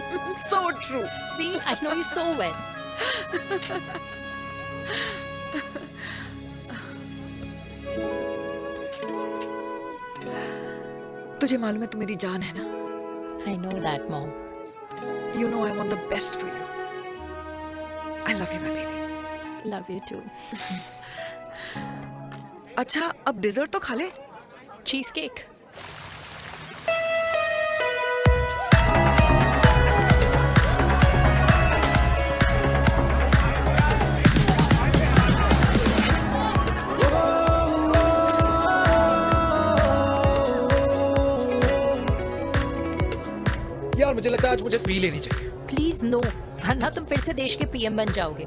So true. See, I know you so well. तुझे मालूम है तू मेरी जान है ना? I know that, Mom. You know I want the best for you. I love you, my baby. Love you too. अच्छा, अब डिजर्ट तो खा ले। Cheese cake. यार मुझे लगता है आज मुझे पी लेनी चाहिए। प्लीज नो, वरना तुम फिर से देश के पीएम बन जाओगे।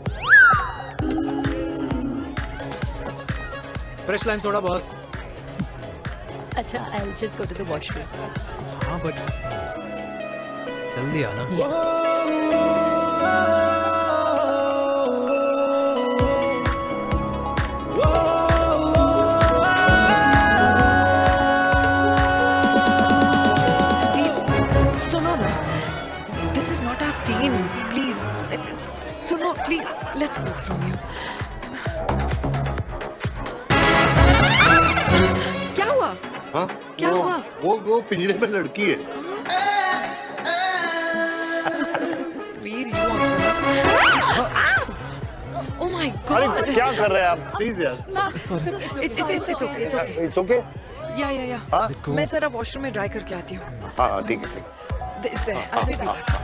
Fresh lime soda boss. अच्छा, I'll just go to the washroom. हाँ बट जल्दी आना। सुनो ना, this is not our scene. Please, सुनो please, let's go from here. क्या हुआ? हाँ? क्या हुआ? वो पिंजरे में लड़की है। वीर, you also. Oh my God! अरे क्या कर रहे हैं आप? प्लीज यार। It's okay. It's okay. It's okay? या हाँ? मैं जरा वॉशरूम में ड्राई करके आती हूँ। हाँ ठीक है। This है, I'll be back.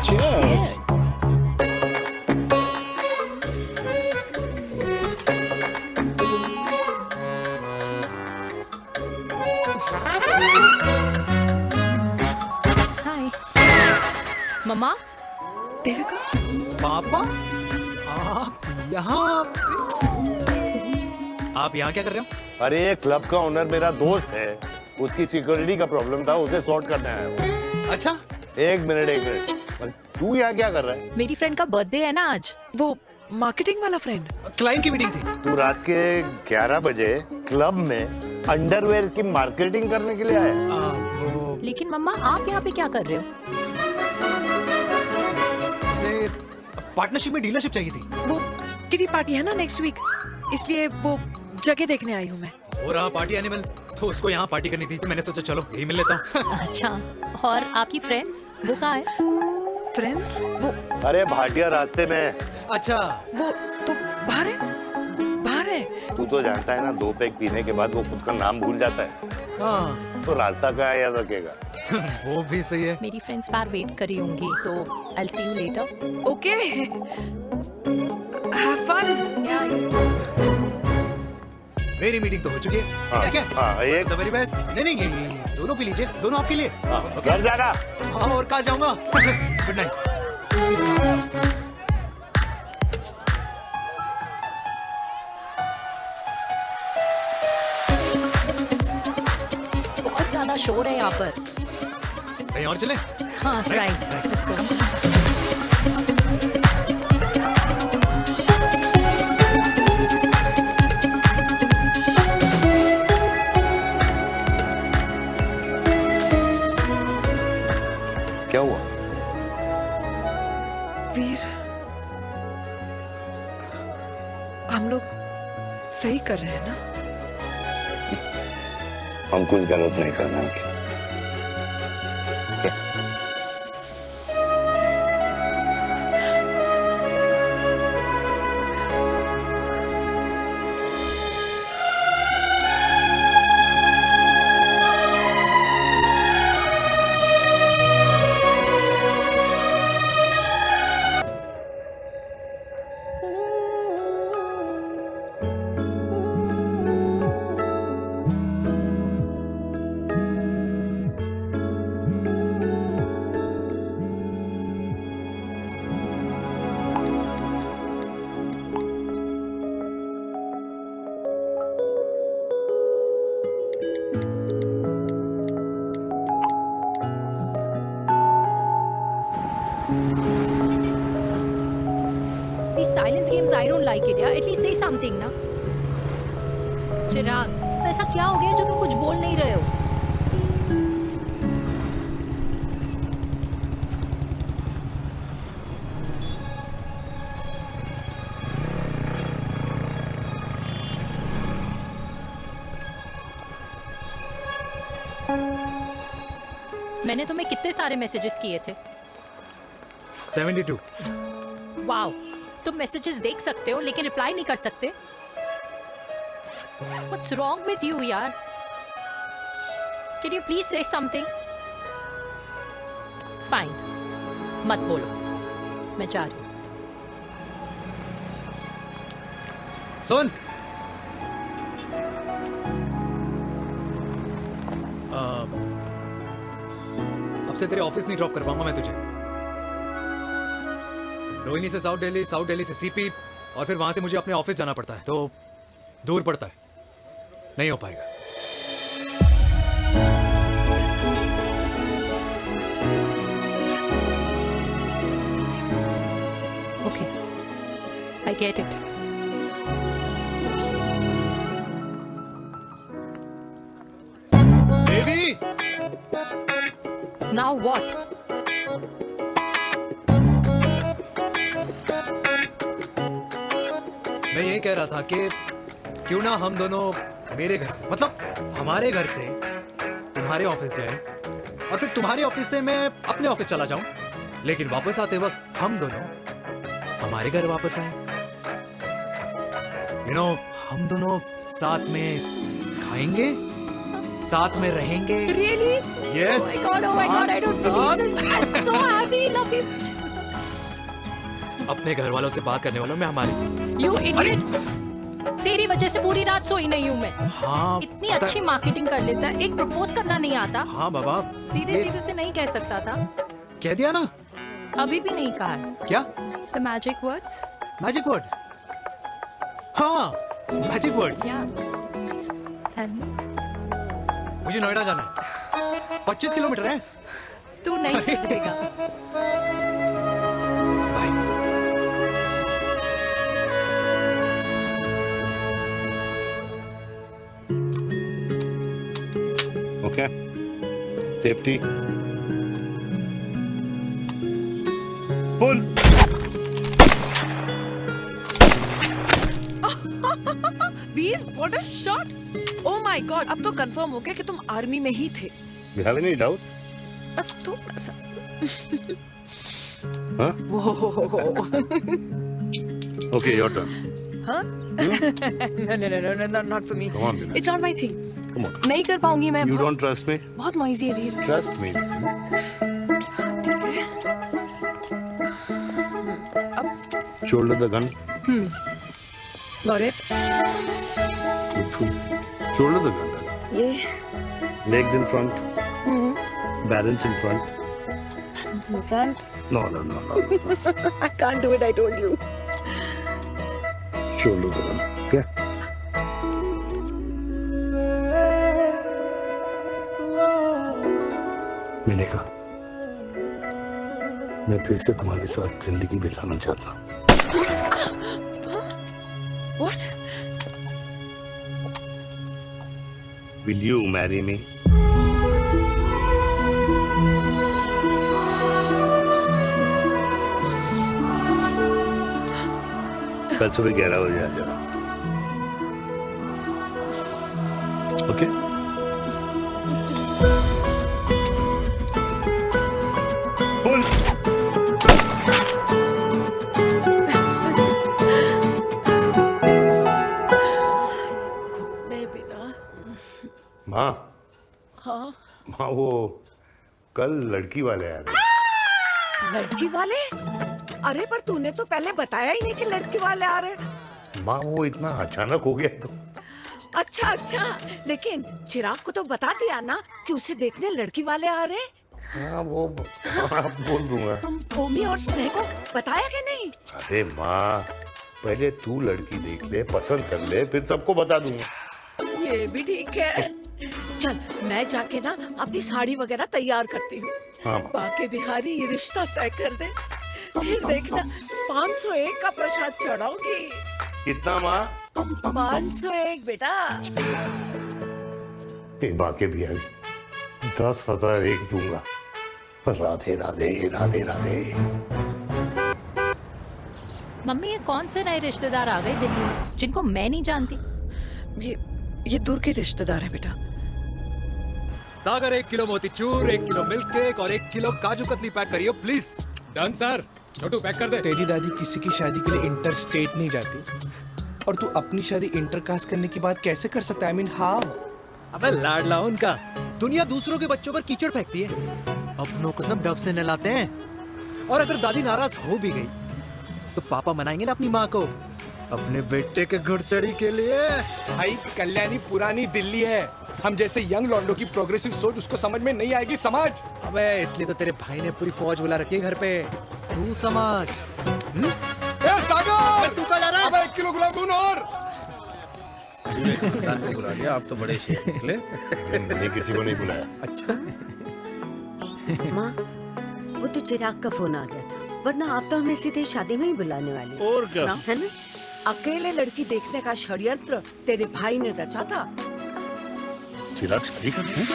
Cheers. हाय मम्मा। देविका। पापा, आप यहाँ क्या कर रहे हो? अरे क्लब का ओनर मेरा दोस्त है, उसकी सिक्योरिटी का प्रॉब्लम था, उसे सॉर्ट करने आया हूँ। अच्छा, एक मिनट तू यहाँ क्या कर रहा है? मेरी फ्रेंड का बर्थडे है ना आज। वो मार्केटिंग वाला फ्रेंड। क्लाइंट की मीटिंग थी। तू रात के 11 बजे क्लब में अंडरवेयर की मार्केटिंग करने के लिए आया? लेकिन मम्मा आप यहाँ पे क्या कर रहे हो? उसे पार्टनरशिप में डीलरशिप चाहिए थी। वो किटी पार्टी है ना नेक्स्ट वीक, इसलिए वो जगह देखने आई हूँ मैं। हो रहा पार्टी एनिमल, तो उसको यहाँ पार्टी करनी थी, तो मैंने सोचा चलो यही मिल लेता हूँ। अच्छा, और आपकी फ्रेंड्स वो कहाँ है? फ्रेंड्स वो अरे भाटिया रास्ते में। अच्छा, वो तो बाहर है। तू तो जानता है ना, 2 पैक पीने के बाद वो खुद का नाम भूल जाता है। हाँ। तो रास्ता क्या याद रखेगा? वो भी सही है। मेरी फ्रेंड्स बाहर वेट कर रही होंगी, so I will see you later. Okay, have fun. मेरी मीटिंग तो हो चुकी है। हाँ, क्या? हाँ, एक द वेरी बेस्ट। नहीं ये दोनों पी लीजिए, दोनों आपके लिए। घर जाना। हाँ, और कहाँ जाऊंगा? Good night. बहुत ज्यादा शोर है यहाँ पर। कहीं और चले? हाँ, राइट, लेट्स गो। क्या हुआ? वीर, हम लोग सही कर रहे हैं ना? हम कुछ गलत नहीं कर रहे हैं। Silence games, I don't like it, yeah. At least say something, ना? चिराग, ऐसा क्या हो गया जो तुम कुछ बोल नहीं रहे हो? मैंने तुम्हें कितने सारे मैसेजेस किए थे? 72। वाओ, तुम मैसेजेस देख सकते हो लेकिन रिप्लाई नहीं कर सकते? What's wrong with you, यार? Can you please say something? Fine, मत बोलो, मैं जा रही हूँ। सुन, अब से तेरे ऑफिस नहीं ड्रॉप कर पाऊंगा मैं तुझे। रोहिणी से साउथ दिल्ली से सीपी, और फिर वहां से मुझे अपने ऑफिस जाना पड़ता है, तो दूर पड़ता है, नहीं हो पाएगा। Okay, I get it. Baby! Now what? मैं यही कह रहा था कि क्यों ना हम दोनों मेरे घर से, मतलब हमारे घर से तुम्हारे ऑफिस जाए, और फिर तुम्हारे ऑफिस से मैं अपने ऑफिस चला जाऊं, लेकिन वापस आते वक्त हम दोनों हमारे घर वापस आए। हम दोनों साथ में खाएंगे, साथ में रहेंगे। Really? Yes. Oh my God, I don't believe this. I'm so happy. Love you. अपने घर वालों से बात करने वालों में हमारी। You idiot. तेरी वजह से पूरी रात सोई नहीं हूँ मैं। हाँ, इतनी अच्छी मार्केटिंग कर लेता है, एक प्रपोज करना नहीं आता। हाँ बाबा, सीधे सीधे से नहीं कह सकता था। कह दिया ना। अभी भी नहीं कहा है। क्या? The magic words. Magic words? हाँ, मैजिक वर्ड्स। Tell me. मुझे नोएडा जाना है, 25 किलोमीटर है। तू नहीं सुधरेगा। Okay, safety pull. Veer, what a shot! Oh my god, अब तो कंफर्म हो गया कि तुम आर्मी में ही थे। You have any doubts? अब तो Huh? वो Okay, your turn. हाँ? No, not for me. Come on, Vinay. It's not my thing. Come on. नहीं कर पाऊंगी मैं। You don't trust me? बहुत noisy है वीर। Trust me. Shoulder the gun. Got it. Shoulder the gun. ये Legs in front. Balance in front. Hands in front. No. I can't do it, I told you. Shoulder the gun. Okay? मैंने कहा मैं फिर से तुम्हारे साथ जिंदगी बिताना चाहता हूँ। What? Will you marry me? कल सुबह 11 बजे आ जाना। ओके? पुल। माँ, हाँ, माँ वो कल लड़की वाले आ रहे। लड़की वाले? अरे पर तूने तो पहले बताया ही नहीं कि लड़की वाले आ रहे। माँ वो इतना अचानक हो गया तो। अच्छा, लेकिन चिराग को तो बता दिया ना कि उसे देखने लड़की वाले आ रहे। हाँ वो आप बोल दूंगा। तुम भूमि और स्नेह को बताया कि नहीं? अरे माँ, पहले तू लड़की देख ले, पसंद कर ले, फिर सबको बता दूंगा। ये भी ठीक है। चल मैं जाके ना अपनी साड़ी वगैरह तैयार करती हूँ। हाँ। बाकी बिहारी ये रिश्ता तय कर दे, फिर देखना 501 का प्रसाद चढ़ाओगी। कितना माँ? 501 बेटा। बाकी बिहारी 10,001 दूंगा। राधे राधे राधे राधे। मम्मी, ये कौन से नए रिश्तेदार आ गए दिल्ली में जिनको मैं नहीं जानती? ये दूर के रिश्तेदार है बेटा। सागर 1 किलो मोतीचूर, 1 किलो मिल्क केक और 1 किलो काजू कतली पैक करियो please. Done sir. Chhotu pack कर दे। तेरी दादी किसी की शादी के लिए इंटर स्टेट नहीं जाती, और तू अपनी शादी इंटर कास्ट करने की बात कैसे कर सकता है? I mean, how? अबे लाडला उनका। दुनिया दूसरों के बच्चों पर कीचड़ फेंकती है, अपनों को सब डब से नहलाते हैं। और अगर दादी नाराज हो भी गई तो पापा मनाएंगे ना अपनी माँ को अपने बेटे के घुड़चढ़ी के लिए। भाई कल्याणी पुरानी दिल्ली है, हम जैसे यंग लॉन्डो की प्रोग्रेसिव सोच उसको समझ में नहीं आएगी। समझ। अबे इसलिए तो तेरे भाई ने पूरी फौज बुला रखी है घर पे, तू समझ। ए सागर, तू कहाँ जा रहा है? अबे 1 किलो गुलाब जामुन और। बुला लिया, आप तो बड़े शेर निकले। मैंने किसी को नहीं बुलाया। अच्छा। माँ, वो तो चिराग का फोन आ गया था, वरना आप तो हमें सीधे शादी में ही बुलाने वाले। और क्या? है ना? अकेले लड़की देखने का षड्यंत्र तेरे भाई ने रचा था। चिराग शादी कर रहे हैं?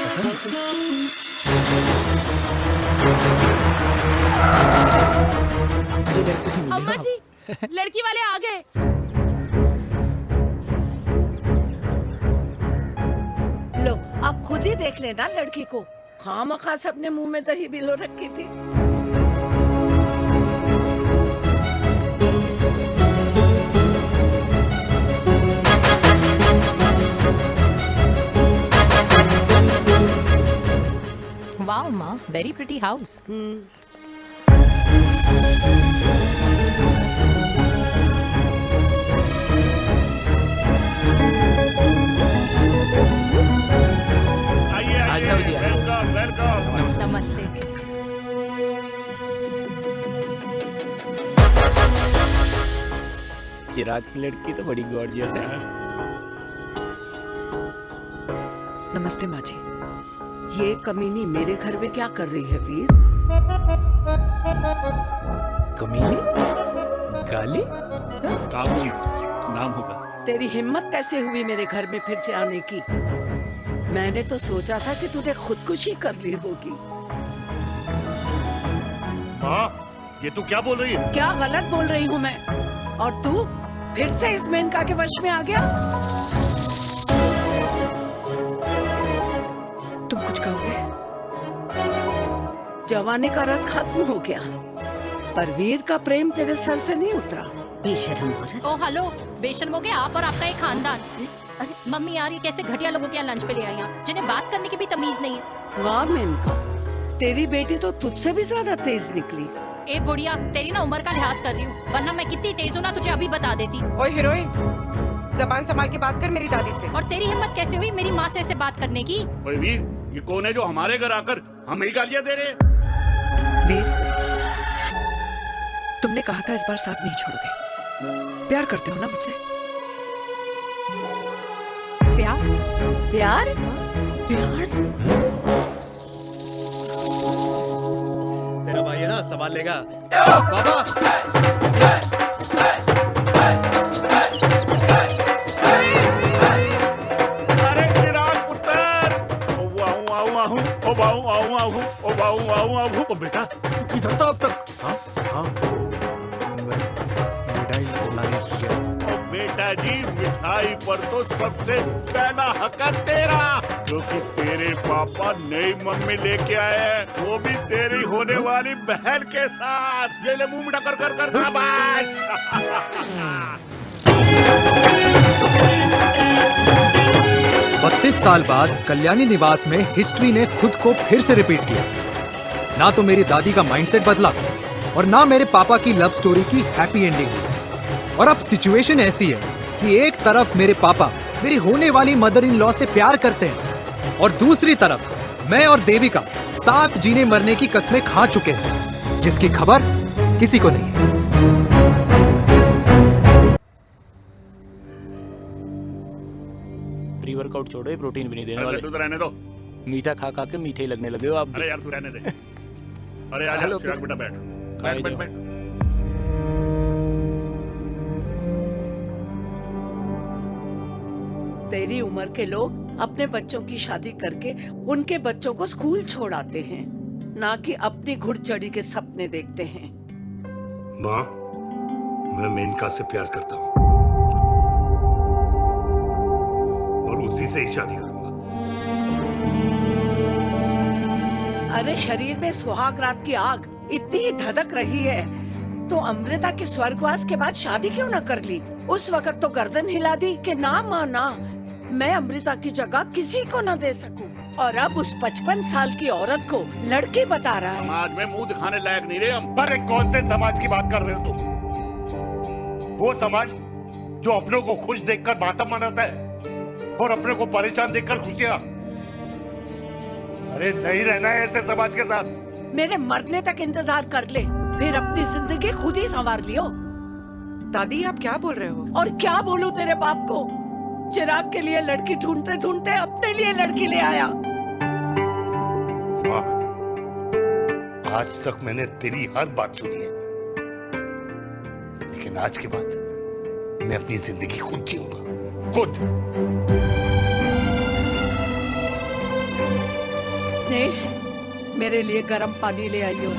अम्मा जी, लड़की वाले आ गए। लो आप खुद ही देख लेना लड़की को। खामखा से अपने मुंह में दही बिलो रखी थी। वाओ माँ, वेरी प्रिटी हाउस। नमस्ते। चिराग की लड़की तो बड़ी गॉर्जियस है। नमस्ते माँ जी। ये कमीनी मेरे घर में क्या कर रही है वीर? कमीनी? गाली? काबुल नाम होगा। तेरी हिम्मत कैसे हुई मेरे घर में फिर से आने की? मैंने तो सोचा था कि तूने खुदकुशी कर ली होगी। माँ, ये तू क्या बोल रही है? क्या गलत बोल रही हूँ मैं? और तू फिर से इस मेनका के वश में आ गया? तुम कुछ कहोगे? जवानी का रस खत्म हो गया, पर वीर का प्रेम तेरे सर से नहीं उतरा। बेशरम औरत। ओ हेलो, बेशर्म हो गए आप और आपका एक खानदान। मम्मी यार, ये कैसे घटिया लोगों के यहाँ लंच पे ले आई हैं, जिन्हें बात करने की भी तमीज नहीं है। वाह मेनका, तेरी बेटी तो तुझसे भी ज्यादा तेज निकली। ए बुढ़िया, तेरी ना उम्र का लिहाज कर रही हूँ, वरना मैं कितनी तेज हूँ ना तुझे अभी बता देती। ओए हीरोइन, जबान संभाल के बात कर मेरी दादी से। और तेरी हिम्मत कैसे हुई मेरी माँ से ऐसे बात करने की? ओए वीर, ये कौन है जो हमारे घर आकर हमें गालियाँ दे रहे? वीर, तुमने कहा था इस बार साथ नहीं छोड़ोगे। प्यार करते हो ना मुझसे? प्यार? प्यार? प्यार? तेरा भाई है ना, संभाल लेगा। बाबा! अरे चिराग पुत्र! ओ वाहू आऊ आहू, ओ वाहू आऊ आहू, ओ वाहू आऊ आहू। ओ बेटा, तू किधर था अब तक? हाँ? मिठाई लाने गया। ओ बेटा जी, मिठाई पर तो सबसे पहला हक है तेरा, क्योंकि तेरे पापा नई मम्मी लेके आए हैं, वो भी तेरी होने वाली बहन के साथ। ये ले मुंह मीठा कर कर कर शाबाश। 32 साल बाद कल्याणी निवास में हिस्ट्री ने खुद को फिर से रिपीट किया। ना तो मेरी दादी का माइंडसेट बदला और ना मेरे पापा की लव स्टोरी की हैप्पी एंडिंग हुई। और अब सिचुएशन ऐसी है कि एक तरफ मेरे पापा मेरी होने वाली मदर इन लॉ से प्यार करते हैं और दूसरी तरफ मैं और देविका साथ जीने मरने की कस्में खा चुके हैं, जिसकी खबर किसी को नहीं है। प्री वर्कआउट छोड़ो, ये प्रोटीन भी नहीं देने वाले। तो रहने दो। मीठा खा खा के मीठे ही लगने लगे हो आप भी। अरे यार तू रहने दे। अरे आजा चिराग बेटा, बैठ बैठ बैठ बैठ। तेरी उम्र के लोग अपने बच्चों की शादी करके उनके बच्चों को स्कूल छोड़ाते हैं, ना कि अपनी घुड़चढ़ी के सपने देखते हैं। माँ, मैं मेनका से प्यार करता हूँ और उसी से ही शादी करूंगा। अरे शरीर में सुहाग रात की आग इतनी ही धधक रही है तो अमृता के स्वर्गवास के बाद शादी क्यों न कर ली? उस वक्त तो गर्दन हिला दी कि ना माँ ना, मैं अमृता की जगह किसी को न दे सकूं। और अब उस 55 साल की औरत को लड़की बता रहा है। समाज में मुंह दिखाने लायक नहीं रहे हम। अरे कौन से समाज की बात कर रहे हो तुम? वो समाज जो अपनों को खुश देखकर मातम मनाता है और अपने को परेशान देखकर खुशियां। अरे नहीं रहना है ऐसे समाज के साथ। मेरे मरने तक इंतजार कर ले, फिर अपनी जिंदगी खुद ही संवार लियो। दादी आप क्या बोल रहे हो? और क्या बोलूं तेरे बाप को? चिराग के लिए लड़की ढूंढते ढूंढते अपने लिए लड़की ले आया। माँ, आज तक मैंने तेरी हर बात सुनी है, लेकिन आज के बाद मैं अपनी जिंदगी खुद जीऊंगा, खुद। स्नेह, मेरे लिए गर्म पानी ले आइयो,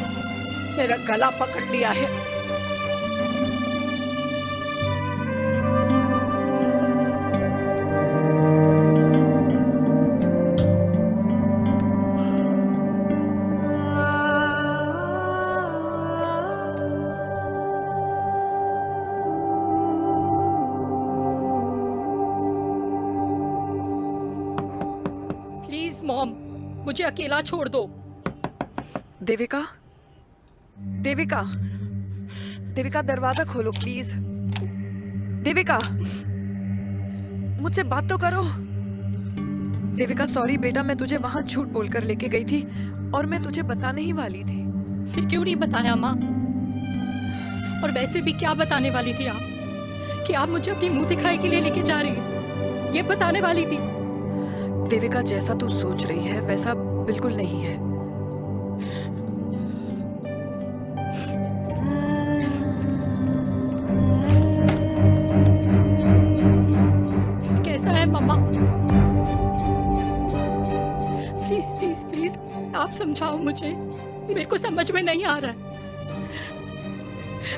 मेरा गला पकड़ लिया है। प्लीज मॉम, मुझे अकेला छोड़ दो। देविका, देविका, देविका दरवाजा खोलो प्लीज। देविका, मुझसे बात तो करो। देविका सॉरी बेटा, मैं तुझे वहां झूठ बोलकर लेके गई थी और मैं तुझे बताने ही वाली थी। फिर क्यों नहीं बताया माँ? और वैसे भी क्या बताने वाली थी आप? कि आप मुझे अपनी मुंह दिखाई के लिए लेके जा रही हैं, ये बताने वाली थी। देविका जैसा तू सोच रही है वैसा बिल्कुल नहीं है। कैसा है मम्मा? प्लीज प्लीज प्लीज आप समझाओ मुझे, मेरे को समझ में नहीं आ रहा है।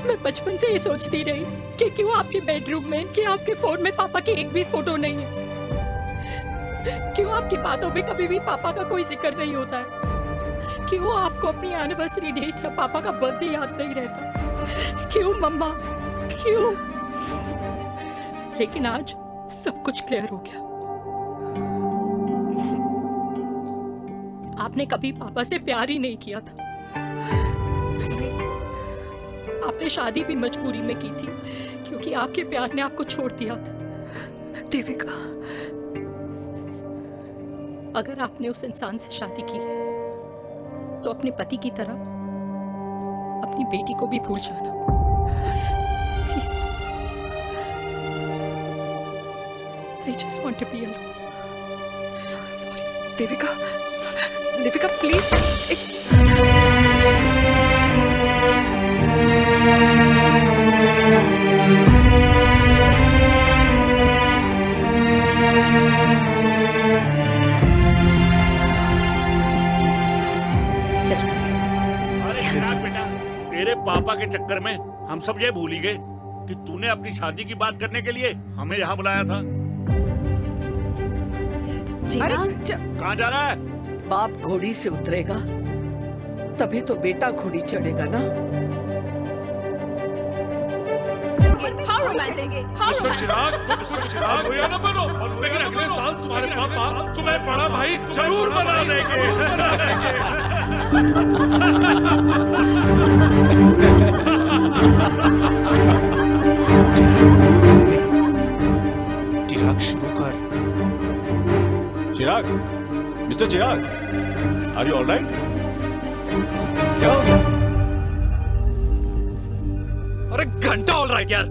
मैं बचपन से ये सोचती रही कि क्यों आपके बेडरूम में, कि आपके फोन में पापा की एक भी फोटो नहीं है, क्यों आपकी बातों में कभी भी पापा का कोई जिक्र नहीं होता है, क्यों आपको अपनी एनिवर्सरी डेट या पापा का बर्थडे याद नहीं रहता, क्यों मम्मा क्यों? लेकिन आज सब कुछ क्लियर हो गया। आपने कभी पापा से प्यार ही नहीं किया था। आपने शादी भी मजबूरी में की थी क्योंकि आपके प्यार ने आपको छोड़ दिया था। देविका, अगर आपने उस इंसान से शादी की है तो अपने पति की तरह अपनी बेटी को भी भूल जाना please. I just want to be alone. Sorry, Devika, Devika please. अरे चिराग बेटा, तेरे पापा के चक्कर में हम सब ये भूल ही गए कि तूने अपनी शादी की बात करने के लिए हमें यहाँ बुलाया था। कहाँ जा रहा है? बाप घोड़ी से उतरेगा तभी तो बेटा घोड़ी चढ़ेगा ना। मिस्टर चिराग, चिराग भैया ना बनो, लेकिन अगले साल तुम्हारे पापा तुम्हें बड़ा भाई जरूर बना देंगे। चिराग शुरू कर। Chirag, mister Chirag, are you alright? अरे घंटा ऑलराइट यार।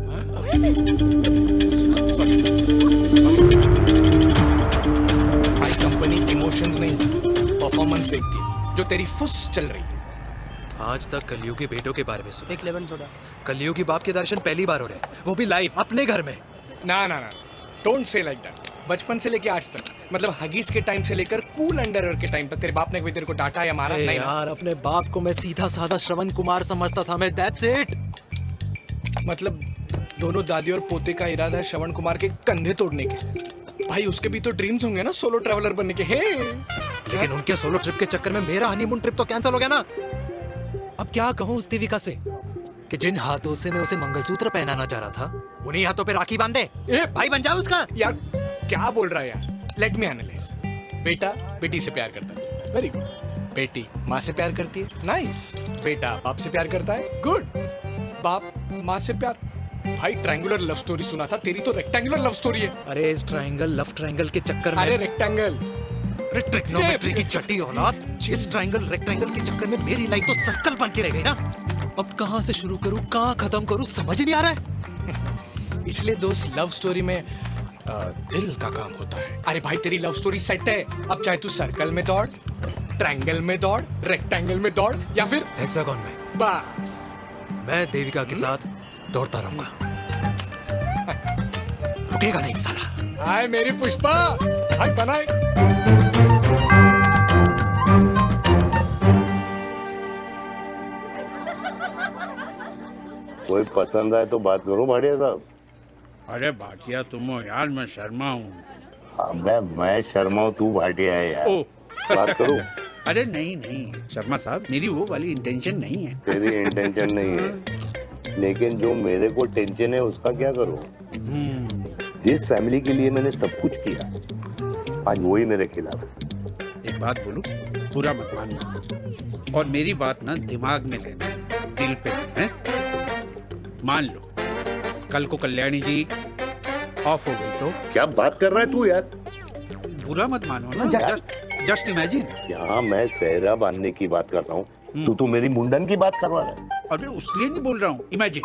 भाई कंपनी इमोशंस नहीं परफॉर्मेंस देखती है, जो तेरी फुस चल रही है। आज तक कलयुगी बेटों के बारे में सुना। एक लेमन सोडा। कलयुगी बाप के दर्शन पहली बार हो रहे हैं, वो भी लाइव अपने घर में। ना ना ना, डोंट से लाइक दैट। बचपन से लेके आज तक, मतलब हगीज के टाइम से लेकर कूल अंडरवेयर के टाइम तक तेरे बाप ने कभी तेरे को डांटा या मारा नहीं? यार अपने बाप को मैं सीधा साधा श्रवण कुमार समझता था मैं, दैट्स इट। मतलब दोनों दादी और पोते का इरादा है श्रवण कुमार के कंधे तोड़ने के। भाई उसके भी तो ड्रीम्स होंगे ना सोलो ट्रैवलर बनने के। हे लेकिन उनके सोलो ट्रिप के चक्कर में मेरा हनीमून ट्रिप तो कैंसिल हो गया ना। अब क्या कहूँ उस देविका से कि जिन हाथों से मैं उसे मंगलसूत्र पहनाना चाह रहा था उन्हीं हाथों पे राखी बांध दे। भाई बन जाओ उसका। यार क्या बोल रहा है यार? Let me analyse. बेटा बेटी से प्यार करता है, वेरी गुड। बेटी माँ से प्यार करती है, नाइस। बेटा बाप से प्यार करता है, गुड। बाप माँ से प्यार। भाई ट्रायंगुलर लव स्टोरी सुना था, तेरी तो रेक्टेंगुलर लव स्टोरी है। अरे इस ट्रायंगल लव ट्रायंगल के चक्कर में, अरे रेक्टेंगल, अरे ट्रिग्नोमेट्री की छठी औलाद, इस ट्रायंगल रेक्टेंगल के चक्कर में मेरी लाइफ तो सर्कल बन के रह गई ना। अब कहाँ से शुरू करूँ, कहाँ खत्म करूँ, समझ नहीं आ रहा है। इसलिए दोस्त लव स्टोरी में दिल का काम होता है। अरे भाई तेरी लव स्टोरी सेट है, अब चाहे तू सर्कल में दौड़, ट्रायंगल में दौड़, रेक्टेंगल में दौड़ या फिर हेक्सागन में, बस मैं देविका के साथ दौड़ता रहूंगा। रुकेगा नहीं साला। हाय मेरी पुष्पा, हाय बनाए। कोई पसंद आए तो बात करो भाटिया साहब। अरे भाटिया तुम हो यार, मैं शर्मा हूँ। अबे मैं शर्मा हूँ, तू भाटिया है यार। बात करो। अरे नहीं नहीं शर्मा साहब, मेरी वो वाली इंटेंशन नहीं है। तेरी इंटेंशन नहीं है, लेकिन जो मेरे को टेंशन है उसका क्या करूँ? जिस फैमिली के लिए मैंने सब कुछ किया, आज वही मेरे खिलाफ। एक बात बोलूं, बुरा मत मानना, और मेरी बात ना दिमाग में लेना, दिल पे है। मान लो कल को कल्याणी जी ऑफ हो गई तो क्या बात कर रहा है तू यार? बुरा मत मानो ना, जस्ट इमेजिन। यहाँ मैं सेहरा बांधने की बात कर रहा हूँ, तू मेरी मुंडन की बात करवा रहा है। अरे उसलिए नहीं बोल रहा हूँ, इमेजिन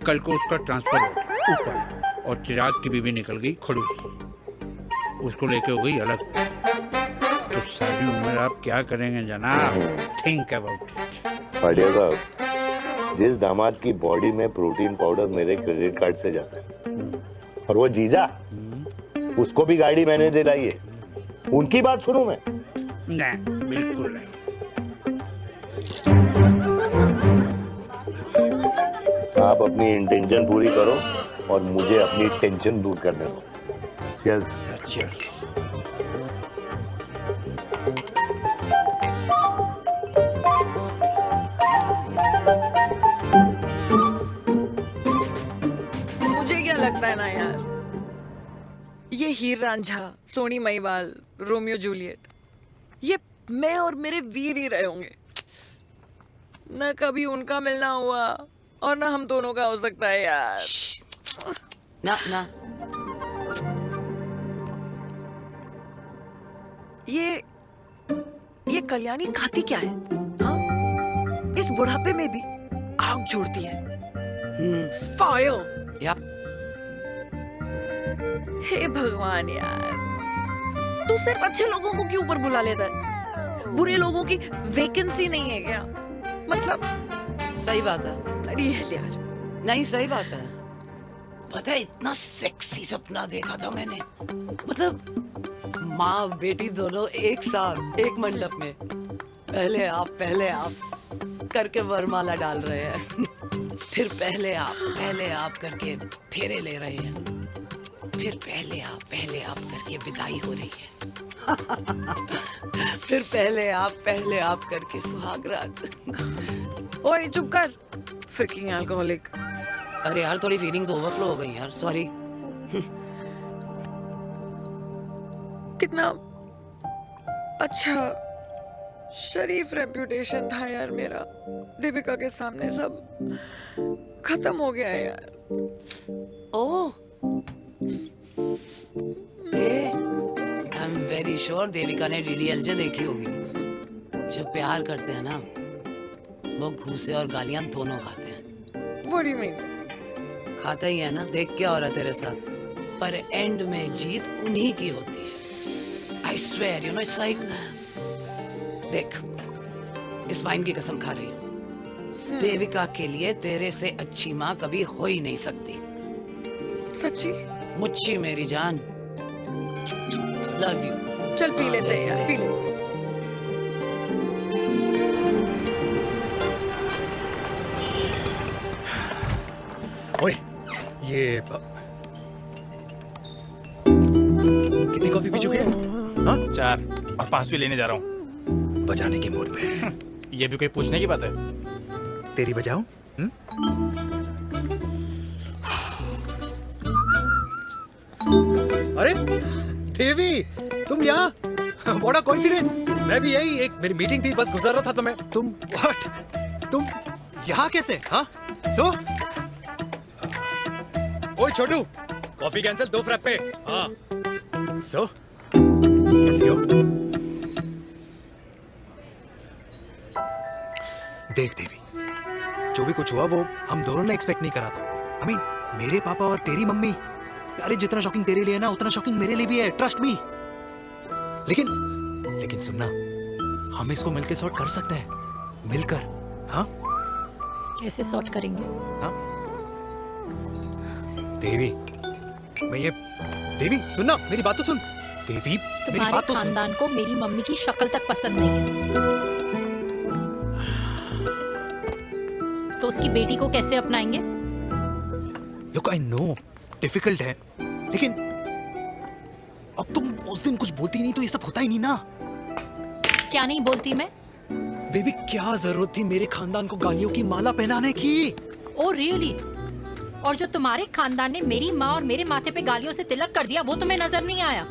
कल को उसका ट्रांसफर हो गया ऊपर और चिराग की बीवी निकल गई खड़ूस, उसको लेके हो गई अलग। तो सारी उम्र आप क्या करेंगे जनाब? Think about it. भाटिया साहब, जिस दामाद की बॉडी में प्रोटीन पाउडर मेरे क्रेडिट कार्ड से जाता है, और वो जीजा, उसको भी गाड़ी मैंने दिलाई है, उनकी बात सुनूं मैं? नहीं, बिल्कुल नहीं। आप अपनी इंटेंशन पूरी करो और मुझे अपनी टेंशन दूर करने दो। Cheers. Cheers. मुझे क्या लगता है ना यार, ये हीर रांझा, सोनी महिवाल, रोमियो जूलियट, ये मैं और मेरे वीर ही रहे होंगे। न कभी उनका मिलना हुआ और ना हम दोनों का हो सकता है यार। ना ना, ये कल्याणी खाती क्या है? हाँ? इस बुढ़ापे में भी आग जोड़ती है। फायर। यार हे भगवान यार, तू सिर्फ अच्छे लोगों को क्यों ऊपर बुला लेता है? बुरे लोगों की वैकेंसी नहीं है क्या? मतलब सही बात है। अरे यार, नहीं सही बात है। पता है इतना सेक्सी सपना देखा था मैंने, मतलब माँ बेटी दोनों एक साथ एक मंडप में, पहले आप करके वरमाला डाल रहे हैं, फिर पहले आप करके फेरे ले रहे हैं, फिर पहले आप करके विदाई हो रही है, फिर पहले आप करके सुहागरात। ओए चुप कर, फ्रिकिंग अल्कोहलिक। अरे यार थोड़ी फीलिंग्स ओवरफ्लो हो गई यार, सॉरी। कितना अच्छा शरीफ रेप्यूटेशन था यार मेरा, दीपिका के सामने सब खत्म हो गया है यार। Oh, I am very sure Devika ने डीडीएलजे देखी होगी। जब प्यार करते हैं ना, वो घूसे और गालियां दोनों खाते हैं। What do you mean? खाता ही है ना, देख क्या हो रहा है तेरे साथ, पर एंड में जीत उन्हीं की होती है। I swear, you know, it's like, देख, इस वाइन की कसम खा रही हूँ, देविका के लिए तेरे से अच्छी माँ कभी हो ही नहीं सकती। सच्ची? मुच्छी मेरी जान, लव यू। चल पी लेते हैं यार, पी ले। ओए, ये कितनी कॉफी पी चुके हैं? हाँ? 4 और 5वीं लेने जा रहा हूँ। बजाने के मूड में। ये भी कोई पूछने की बात है? तेरी बजाऊं? अरे देवी, तुम यहाँ? What a coincidence! मैं भी यही, एक मेरी मीटिंग थी, बस गुजर रहा था तो मैं। तुम यहाँ कैसे? हाँ? सो? ओए छोटू, कॉफी कैंसिल, 2 फ्रैप्पे। हाँ। सो? कैसी हो? देख देवी, जो भी कुछ हुआ वो हम दोनों ने एक्सपेक्ट नहीं करा था। I mean, मेरे पापा और तेरी मम्मी, अरे जितना शॉकिंग तेरे लिए है ना, उतना शॉकिंग मेरे लिए भी है, ट्रस्ट मी। लेकिन सुनना, हम इसको मिलकर सॉर्ट कर सकते हैं, मिलकर। हाँ? कैसे सॉर्ट करेंगे? हाँ? देवी, देवी सुनना, मेरी बात तो सुन। देवी, मेरी बात तो सुन। खानदान को मेरी मम्मी की शक्ल तक पसंद नहीं है, तो उसकी बेटी को कैसे अपनाएंगे? Look, I know, डिफिकल्ट है, लेकिन अब तुम उस दिन कुछ बोलती नहीं तो ये सब होता ही नहीं ना। क्या नहीं बोलती मैं? बेबी, क्या जरूरत थी मेरे खानदान को गालियों की माला पहनाने की? Oh really? और जो तुम्हारे खानदान ने मेरी माँ और मेरे माथे पे गालियों से तिलक कर दिया, वो तुम्हें नजर नहीं आया?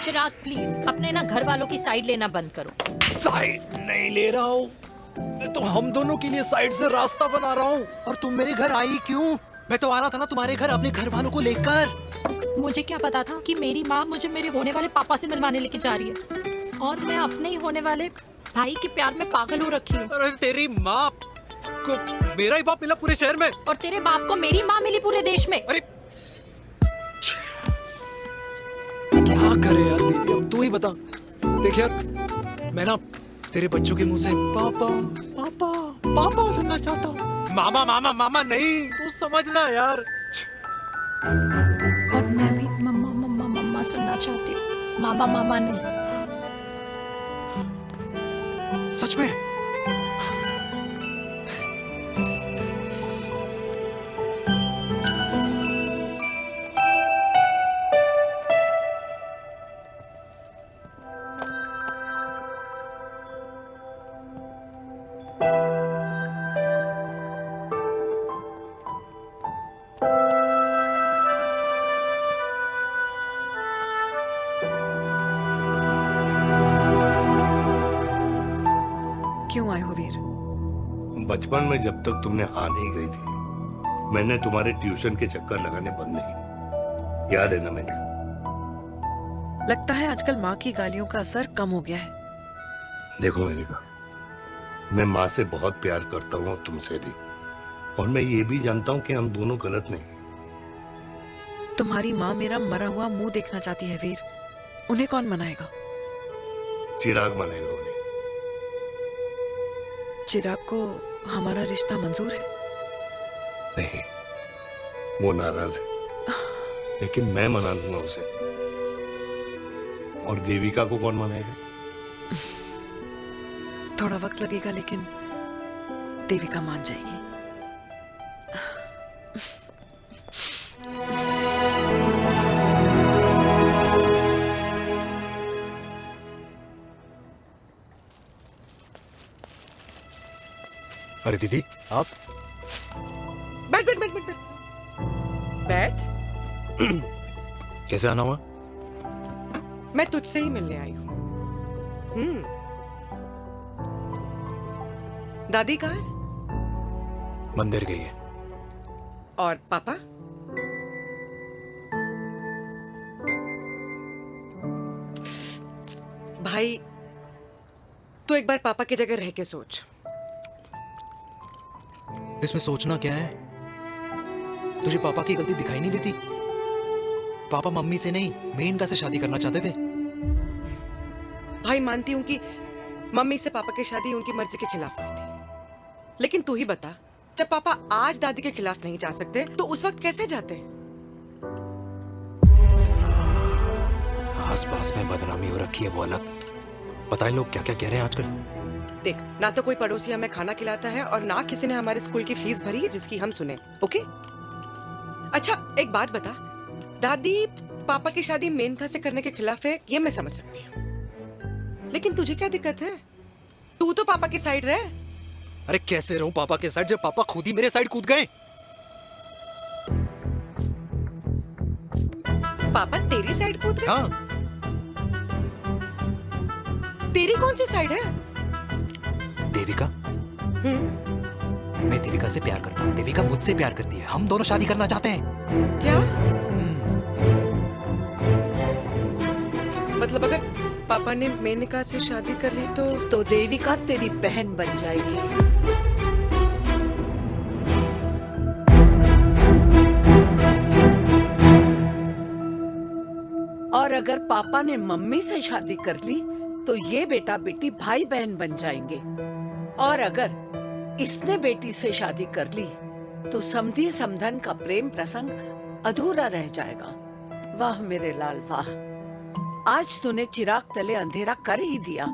चिराग प्लीज अपने ना घर वालों की साइड लेना बंद करो। साइड नहीं ले रहा हूँ, मैं तो हम दोनों के लिए साइड से रास्ता बना रहा हूँ। और तुम मेरे घर आई क्यों? मैं तो आ रहा था ना तुम्हारे घर अपने घर वालों को लेकर। मुझे क्या पता था कि मेरी माँ मुझे मेरे होने वाले पापा से मिलवाने लेके जा रही है, और मैं अपने ही होने वाले भाई के प्यार में पागल हो रखी हूँ। अरे तेरी माँ को मेरा ही बाप मिला पूरे शहर में, और तेरे बाप को मेरी माँ मिली पूरे देश में। अरे क्या करे यार, तू ही बता। देख यार मैं ना तेरे बच्चों के मुंह से पापा पापा पापा सुनना चाहता हूँ। मामा मामा मामा नहीं, तू समझना यार। और मैं भी मम्मा मम्मा मम्मा सुनना चाहती हूँ, मामा मामा नहीं। सच में? क्यों आए हो वीर? बचपन में जब तक तुमने हाँ नहीं कही थी, मैंने तुम्हारे ट्यूशन के चक्कर लगाने बंद नहीं किए। याद है ना मैंने? लगता है आजकल माँ की गालियों का असर कम हो गया है। देखो मेरिका, मैं माँ से बहुत प्यार करता हूँ और तुमसे भी, और मैं ये भी जानता हूँ कि हम दोनों गलत नहीं। तुम्हारी माँ मेरा मरा हुआ मुंह देखना चाहती है वीर। उन्हें कौन मनाएगा? चिराग मनाएगा उन्हें। चिराग को हमारा रिश्ता मंजूर है? नहीं, वो नाराज है, लेकिन मैं मना लूंगा उसे। और देविका को कौन मनाएगा? थोड़ा वक्त लगेगा, लेकिन देविका मान जाएगी। अरे दीदी आप बैठ बैठ बैठ बैठ बैठ बैठ। कैसे आना हुआ? मैं तुझसे ही मिलने आई हूँ। दादी कहाँ है? मंदिर गई है। और पापा? भाई तू एक बार पापा की जगह रह के सोच। इसमें सोचना क्या है? तुझे पापा की गलती दिखाई नहीं देती? पापा मम्मी से नहीं, मेनका से शादी करना चाहते थे। भाई मानती हूं कि मम्मी से पापा की शादी उनकी मर्जी के खिलाफ हुई थी, लेकिन तू ही बता, जब पापा आज दादी के खिलाफ नहीं जा सकते तो उस वक्त कैसे जाते? आस पास में बदनामी हो रखी है, वो अलग। पता है लोग क्या क्या कह रहे हैं आजकल? देख, ना तो कोई पड़ोसी हमें खाना खिलाता है और ना किसी ने हमारे स्कूल की फीस भरी है जिसकी हम सुने। ओके? अच्छा एक बात बता, दादी पापा की शादी मेनका से करने के खिलाफ है, ये मैं समझ सकती हूँ, लेकिन तुझे क्या दिक्कत है? तू तो पापा की साइड रहे। अरे कैसे रहूं पापा के साइड जब पापा खुद ही मेरे साइड कूद गए? पापा तेरी साइड कूद गए? हाँ। तेरी कौन सी साइड है? देविका। मैं देविका से प्यार करता हूँ, देविका मुझसे प्यार करती है, हम दोनों शादी करना चाहते हैं। क्या? मतलब अगर पापा ने मेनका से शादी कर ली तो देविका तेरी बहन बन जाएगी। और अगर पापा ने मम्मी से शादी कर ली तो ये बेटा बेटी भाई बहन बन जाएंगे। और अगर इसने बेटी से शादी कर ली तो समधी समधन का प्रेम प्रसंग अधूरा रह जाएगा। वाह मेरे लाल वाह, आज तूने चिराग तले अंधेरा कर ही दिया,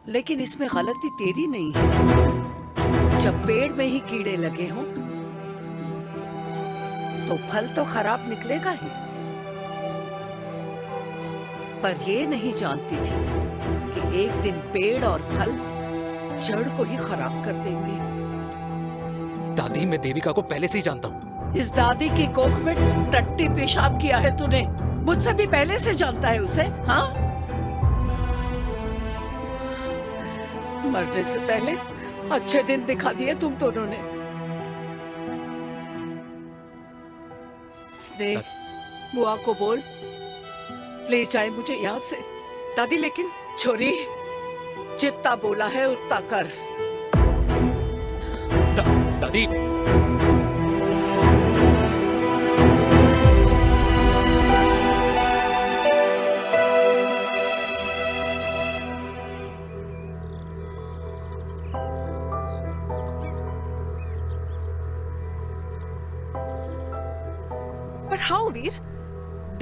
लेकिन इसमें गलती तेरी नहीं है। जब पेड़ में ही कीड़े लगे हों तो फल तो खराब निकलेगा ही। पर ये नहीं जानती थी कि एक दिन पेड़ और फल जड़ को ही खराब कर देंगे। दादी मैं देविका को पहले से ही जानता हूँ। इस दादी की कोख में टट्टी पेशाब किया है तूने, मुझसे भी पहले से जानता है उसे। हाँ, मरने से पहले अच्छे दिन दिखा दिए तुम दोनों ने। स्नेह, बुआ को बोल ले जाए मुझे यहाँ से। दादी लेकिन छोरी, जितना बोला है उतना कर। दादी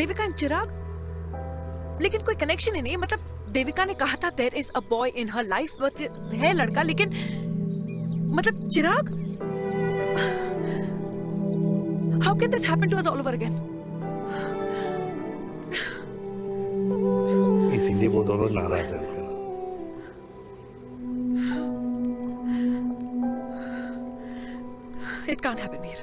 देविका एंड चिराग, लेकिन कोई कनेक्शन ही नहीं है। मतलब देविका ने कहा था there is a boy in her life, but है लड़का, लेकिन मतलब Chirag, how can this happen to us all over again? इसीलिए वो दोनों नाराज हैं। It can't happen, Veer.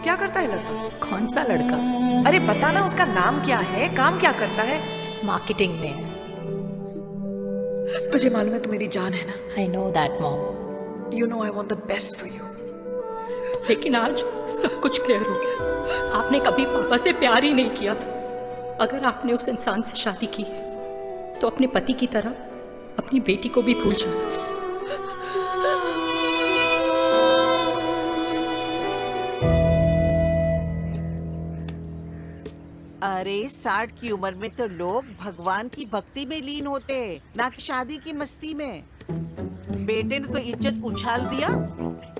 क्या करता है लड़का? कौन सा लड़का? अरे बताना, उसका नाम क्या है, काम क्या करता है? मार्केटिंग में है। तुझे मालूम है तू मेरी जान है ना? I know that, Mom. You know I want the best for you. लेकिन आज सब कुछ क्लियर हो गया। आपने कभी पापा से प्यार ही नहीं किया था। अगर आपने उस इंसान से शादी की है तो अपने पति की तरह अपनी बेटी को भी भूल जाना। अरे 60 की उम्र में तो लोग भगवान की भक्ति में लीन होते हैं, ना कि शादी की मस्ती में। बेटे ने तो इज्जत उछाल दिया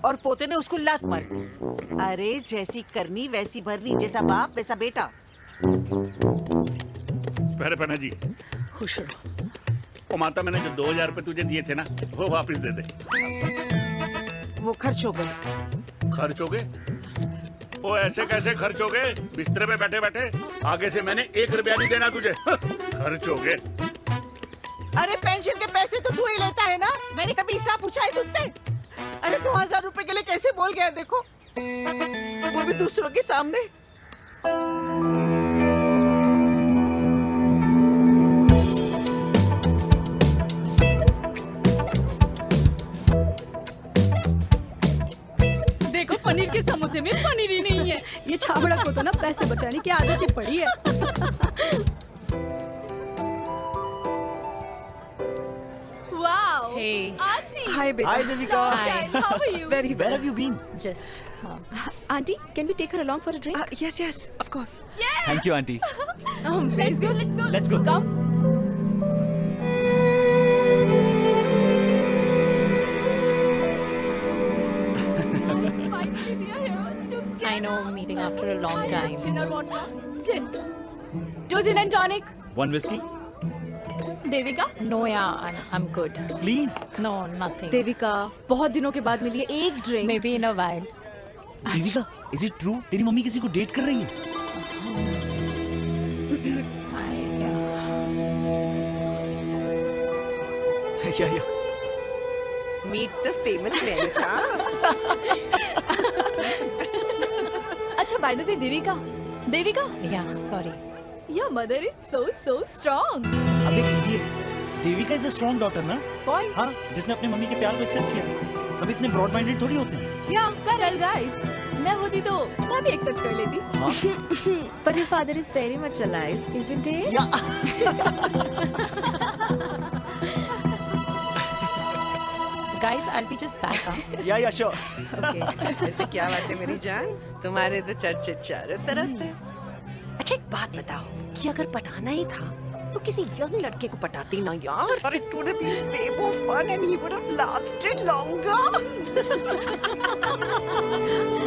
और पोते ने उसको लात मार दी। अरे जैसी करनी वैसी भरनी, जैसा बाप वैसा बेटा। पहना जी खुश रहो। ओ माता, मैंने जो 2000 रुपए तुझे दिए थे ना, वो वापस दे दे। वो खर्च हो गए। खर्च हो गए? ओ ऐसे कैसे खर्च हो गए? बिस्तर पे बैठे बैठे। आगे से मैंने 1 रुपया नहीं देना तुझे। खर्च हो गए। अरे पेंशन के पैसे तो तू ही लेता है ना, मैंने कभी हिसाब पूछा है तुझसे? अरे 2000 रुपए के लिए कैसे बोल गया देखो, वो भी दूसरों के सामने। देखो पनीर के समोसे में पनीर ही नहीं है। ये छाबड़ा को तो ना पैसे बचाने की आदत ही पड़ी है। Wow. Hey. Auntie. Hi, beta. Hi, Devika. Hi. How are you? Very Where well. have you been? Just, Auntie, can we take her along for a drink? Yes, yes, of course. Yeah. Thank you, auntie. Let's go. Let's go. Let's go. Come. Finally, we are here together. I know, meeting after a long time. Gin or vodka? Gin. 2 gin and tonic. One whiskey, Devika? No, yeah, I'm good. please. No, nothing. Devika, बहुत दिनों के बाद मिली है, एक drink. Maybe in a while. Devika, is it true? तेरी mummy किसी को date कर रही है? Yeah. Meet the famous Menika. अच्छा, by the way, Devika, Yeah, sorry. your mother is so strong. अबे ये Devika is a strong daughter ना? Point. हाँ, जिसने अपने मम्मी के प्यार को एक्सेप्ट किया। सब इतने ब्रॉड माइंडेड थोड़ी होते हैं। Yeah, correct, guys. मैं होती तो मैं भी एक्सेप्ट कर लेती। But your father is very much alive, isn't he? Guys, I'll be just back. Yeah, sure. Okay. ऐसे क्या बात है मेरी जान? तुम्हारे तो चर्चे चारों तरफ है। अच्छा एक बात बताओ कि अगर पटाना ही था तो किसी यंग लड़के को पटाती ना यार। और it would have been way more fun and he would have lasted longer.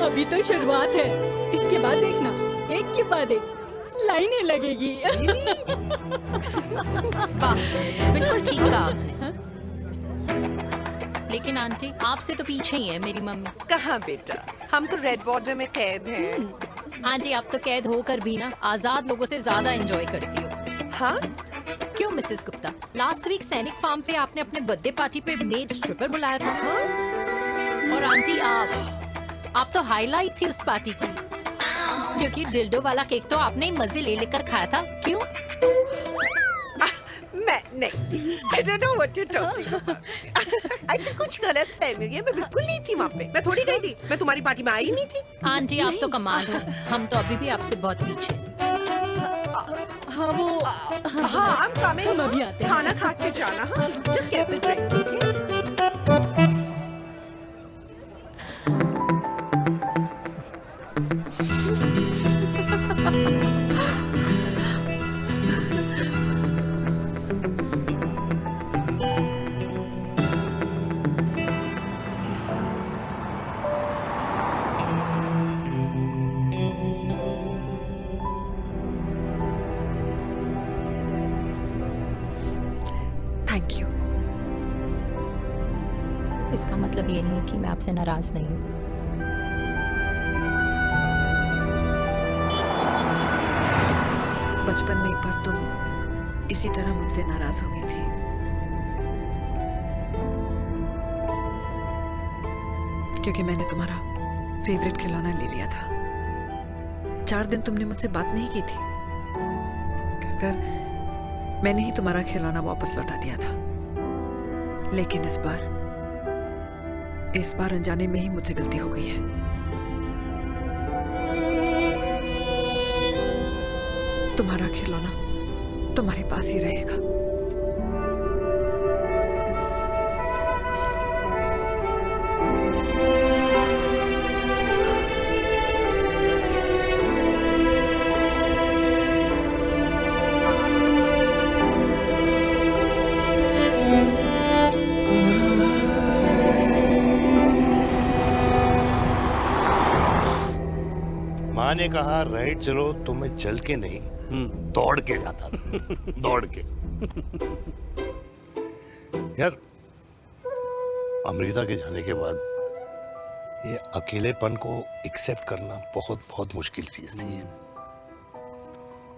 अभी तो शुरुआत है, इसके बाद देखना, एक के बाद एक लाइनें लगेगी। वाह, बिल्कुल ठीक कहा आपने। लेकिन आंटी, आपसे तो पीछे ही है मेरी मम्मी। कहाँ बेटा, हम तो रेड वाटर में कैद हैं। आंटी, आप तो कैद होकर भी ना आजाद लोगों से ज्यादा एंजॉय करती हो। हाँ? क्यों मिसेस गुप्ता, लास्ट वीक सैनिक फार्म पे आपने अपने बर्थडे पार्टी पे मेड स्ट्रिपर बुलाया था। और आंटी, आप तो हाईलाइट थी उस पार्टी की, क्योंकि डिल्डो वाला केक तो आपने ही मजे ले लेकर खाया था। क्यों? मैं नहीं थी। I don't know what you're talking about. I think कुछ गलत फहमी हुई है। मैं बिल्कुल नहीं थी वहाँ पे। मैं थोड़ी गई थी। मैं तुम्हारी पार्टी में आई नहीं थी। आंटी, आप तो कमाल हो, हम तो अभी भी आपसे बहुत पीछे। हाँ वो हाँ I'm coming. हम अभी आते हैं। खाना खा के जाना। हाँ just get the drinks, okay? Thank you. इसका मतलब ये नहीं कि मैं आपसे नाराज नहीं हूँ। बचपन में एक बार तुम इसी तरह मुझसे नाराज हो गई थी। क्योंकि मैंने तुम्हारा फेवरेट खिलौना ले लिया था। 4 दिन तुमने मुझसे बात नहीं की थी। कहकर मैंने ही तुम्हारा खिलौना वापस लौटा दिया था। लेकिन इस बार अनजाने में ही मुझसे गलती हो गई है। तुम्हारा खिलौना तुम्हारे पास ही रहेगा। माँ ने कहा राइट चलो तो मैं चल के नहीं दौड़ के जाता था। दौड़ के। यार अमृता के जाने के बाद ये अकेलेपन को एक्सेप्ट करना बहुत बहुत मुश्किल चीज थी।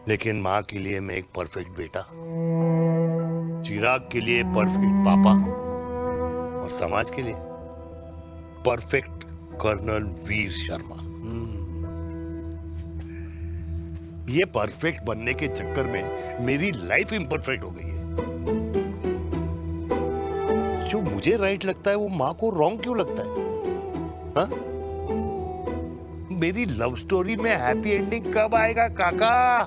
लेकिन माँ के लिए मैं एक परफेक्ट बेटा, चिराग के लिए परफेक्ट पापा और समाज के लिए परफेक्ट कर्नल वीर शर्मा। ये परफेक्ट बनने के चक्कर में मेरी लाइफ इम्परफेक्ट हो गई है। जो मुझे राइट लगता है वो माँ को रॉन्ग क्यों लगता है? हाँ? मेरी लव स्टोरी में हैप्पी एंडिंग कब आएगा काका?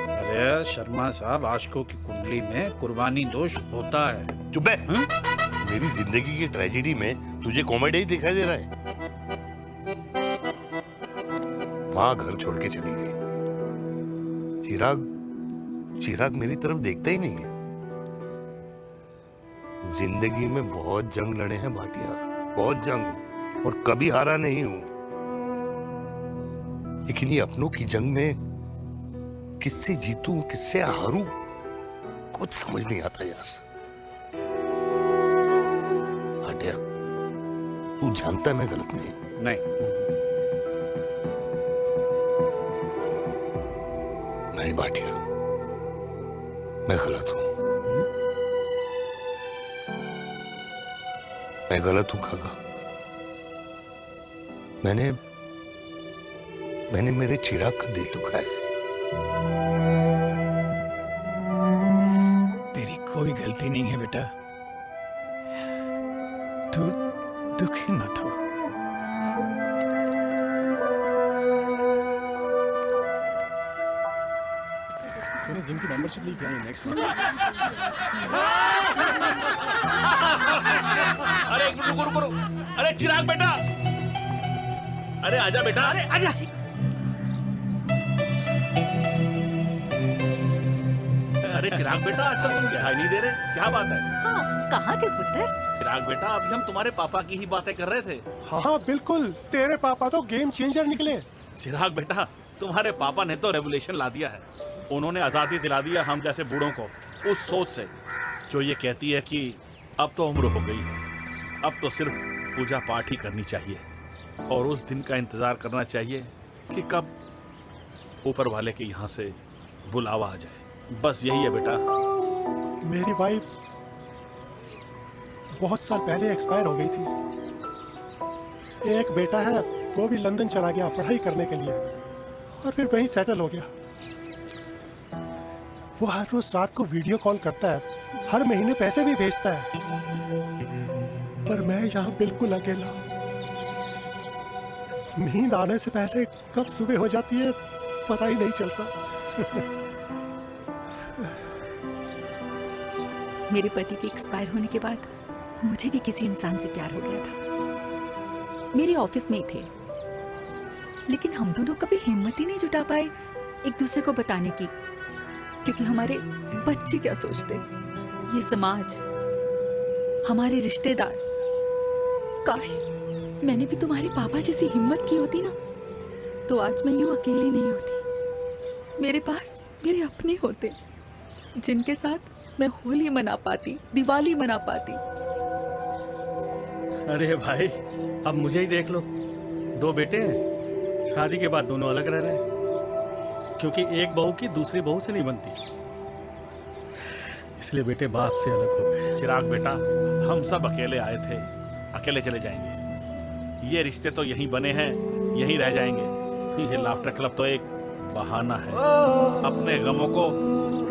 अरे शर्मा साहब, आशिकों की कुंडली में कुर्बानी दोष होता है। चुप है। मेरी जिंदगी की ट्रेजेडी में तुझे कॉमेडी ही दिखाई दे रहा है। माँ घर छोड़ के चली गई। चिराग मेरी तरफ देखता ही नहीं है। जिंदगी में बहुत जंग लड़े हैं भाटिया, बहुत जंग, और कभी हारा नहीं हूं। लेकिन ये अपनों की जंग में किससे जीतूं किससे हारूं कुछ समझ नहीं आता यार। भाटिया तू जानता है मैं गलत नहीं। नहीं भाटिया, मैं गलत हूं। मैं गलत हूं काका। मैंने मेरे चिराग का दिल दुखाया है। तेरी कोई गलती नहीं है बेटा। तू दुखी मत हो। जिम की मेंबरशिप ली क्या नेक्स्ट मंथ? अरे रुको। अरे चिराग बेटा, अरे आजा बेटा, अरे आजा। अरे चिराग बेटा, आजकल तुम दिखाई नहीं दे रहे, क्या बात है? हाँ, कहाँ थे पुत्र? चिराग बेटा, अभी हम तुम्हारे पापा की ही बातें कर रहे थे। हाँ बिल्कुल, तेरे पापा तो गेम चेंजर निकले। चिराग बेटा, तुम्हारे पापा ने तो रेवोल्यूशन ला दिया है। उन्होंने आजादी दिला दिया हम जैसे बूढ़ों को, उस सोच से जो ये कहती है कि अब तो उम्र हो गई है, अब तो सिर्फ पूजा पाठ ही करनी चाहिए और उस दिन का इंतजार करना चाहिए कि कब ऊपर वाले के यहाँ से बुलावा आ जाए। बस यही है बेटा। मेरी वाइफ बहुत साल पहले एक्सपायर हो गई थी। एक बेटा है, वो भी लंदन चला गया पढ़ाई करने के लिए और फिर वहीं सेटल हो गया। वो हर रोज रात को वीडियो कॉल करता है, हर महीने पैसे भी भेजता है, पर मैं यहाँ बिल्कुल अकेला हूँ। नींद आने से पहले कब सुबह हो जाती है पता ही नहीं चलता। मेरे पति के एक्सपायर होने के बाद मुझे भी किसी इंसान से प्यार हो गया था। मेरे ऑफिस में ही थे, लेकिन हम दोनों कभी हिम्मत ही नहीं जुटा पाए एक दूसरे को बताने की, क्योंकि हमारे बच्चे क्या सोचते, ये समाज, हमारे रिश्तेदार। काश मैंने भी तुम्हारे पापा जैसी हिम्मत की होती ना, तो आज मैं यूं अकेली नहीं होती। मेरे पास मेरे अपने होते, जिनके साथ मैं होली मना पाती, दिवाली मना पाती। अरे भाई, अब मुझे ही देख लो, 2 बेटे हैं, शादी के बाद दोनों अलग रह रहे हैं, क्योंकि एक बहू की दूसरी बहू से नहीं बनती, इसलिए बेटे बाप से अलग हो गए। चिराग बेटा, हम सब अकेले आए थे, अकेले चले जाएंगे। ये रिश्ते तो यहीं बने हैं, यहीं रह जाएंगे। ये लाफ्टर क्लब तो एक बहाना है, अपने गमों को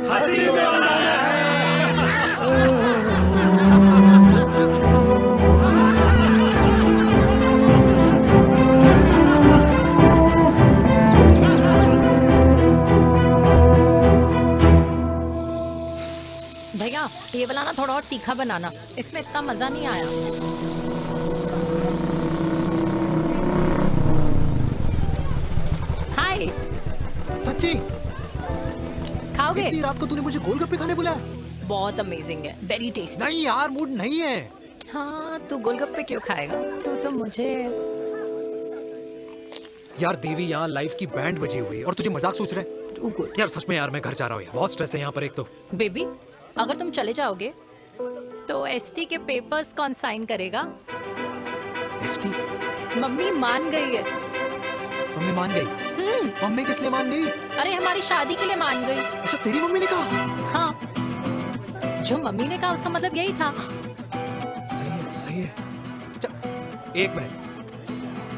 हंसी में बनाना है। भैया ये वाला ना थोड़ा और तीखा बनाना, इसमें इतना मजा नहीं आया। हाय। सच्ची? खाओगे? इतनी रात को तूने मुझे गोलगप्पे खाने बुलाया? बहुत अमेजिंग है, वेरी टेस्टी। नहीं यार, मूड नहीं है। हाँ, तू गोलगप्पे क्यों खाएगा? तू तो मुझे। यार देवी, यहाँ लाइफ की बैंड बजी हुई है और तुझे मजाक सोच रहे? Too good. यार सच में यार, मैं घर जा रहा हूँ यार, बहुत स्ट्रेस है यहाँ पर एक तो। बेबी, अगर तुम चले जाओगे तो एसटी के पेपर्स कौन साइन करेगा? एसटी? मम्मी मान गई है। मम्मी मान गई? मम्मी किस लिए मान गई? अरे हमारी शादी के लिए मान गई। ऐसा तेरी मम्मी ने कहा? हाँ, जो मम्मी ने कहा उसका मतलब यही था। सही है, सही है। एक मिनट,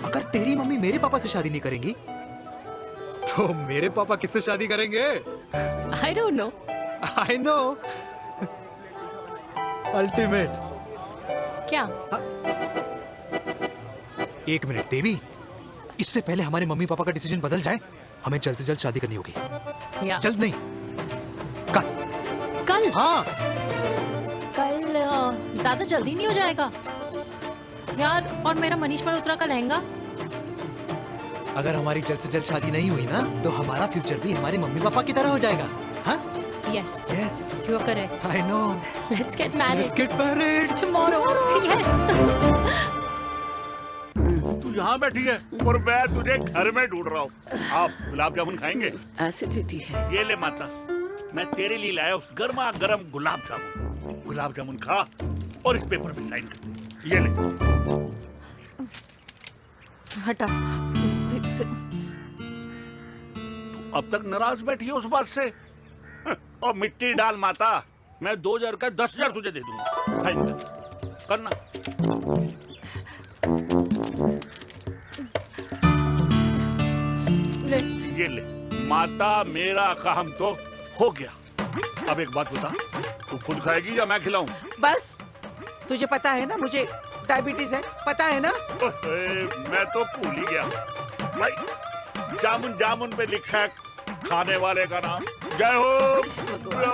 अगर तेरी मम्मी मेरे पापा से शादी नहीं करेंगी तो मेरे पापा किससे शादी करेंगे? I don't know. I know. Ultimate. क्या? एक मिनट देवी, इससे पहले हमारे मम्मी पापा का डिसीजन बदल जाए, हमें जल्द से जल्द शादी करनी होगी। या। जल्द नहीं, कल। कल? हाँ। कल ज्यादा जल्दी नहीं हो जाएगा यार? और मेरा मनीष मल्होत्रा का लहंगा? अगर हमारी जल्द से जल्द शादी नहीं हुई ना, तो हमारा फ्यूचर भी हमारे मम्मी पापा की तरह हो जाएगा। हाँ? Yes. Yes. You are correct. I know. Let's get married. Let's get married. Tomorrow. Yes. तू यहाँ बैठी है और मैं तुझे घर में ढूंढ रहा हूँ। आप गुलाब जामुन खाएंगे? एसिडिटी है। ये ले माता, मैं तेरे लिए लाया हूँ गर्मा गर्म गुलाब जामुन। गुलाब जामुन खा और इस पेपर पे साइन कर दे। ये ले। हटा फिर से। तू अब तक नाराज बैठी है उस बात से? और मिट्टी डाल माता, मैं 2000 का 10,000 तुझे दे दूंगा। साइन कर, करना। ले। ये ले माता, मेरा काम तो हो गया। अब एक बात बता, तू खुद खाएगी या मैं खिलाऊं? बस, तुझे पता है ना मुझे डायबिटीज है, पता है ना? मैं तो भूल ही गया भाई। जामुन जामुन पे लिखा है खाने वाले का नाम। जय हो, जय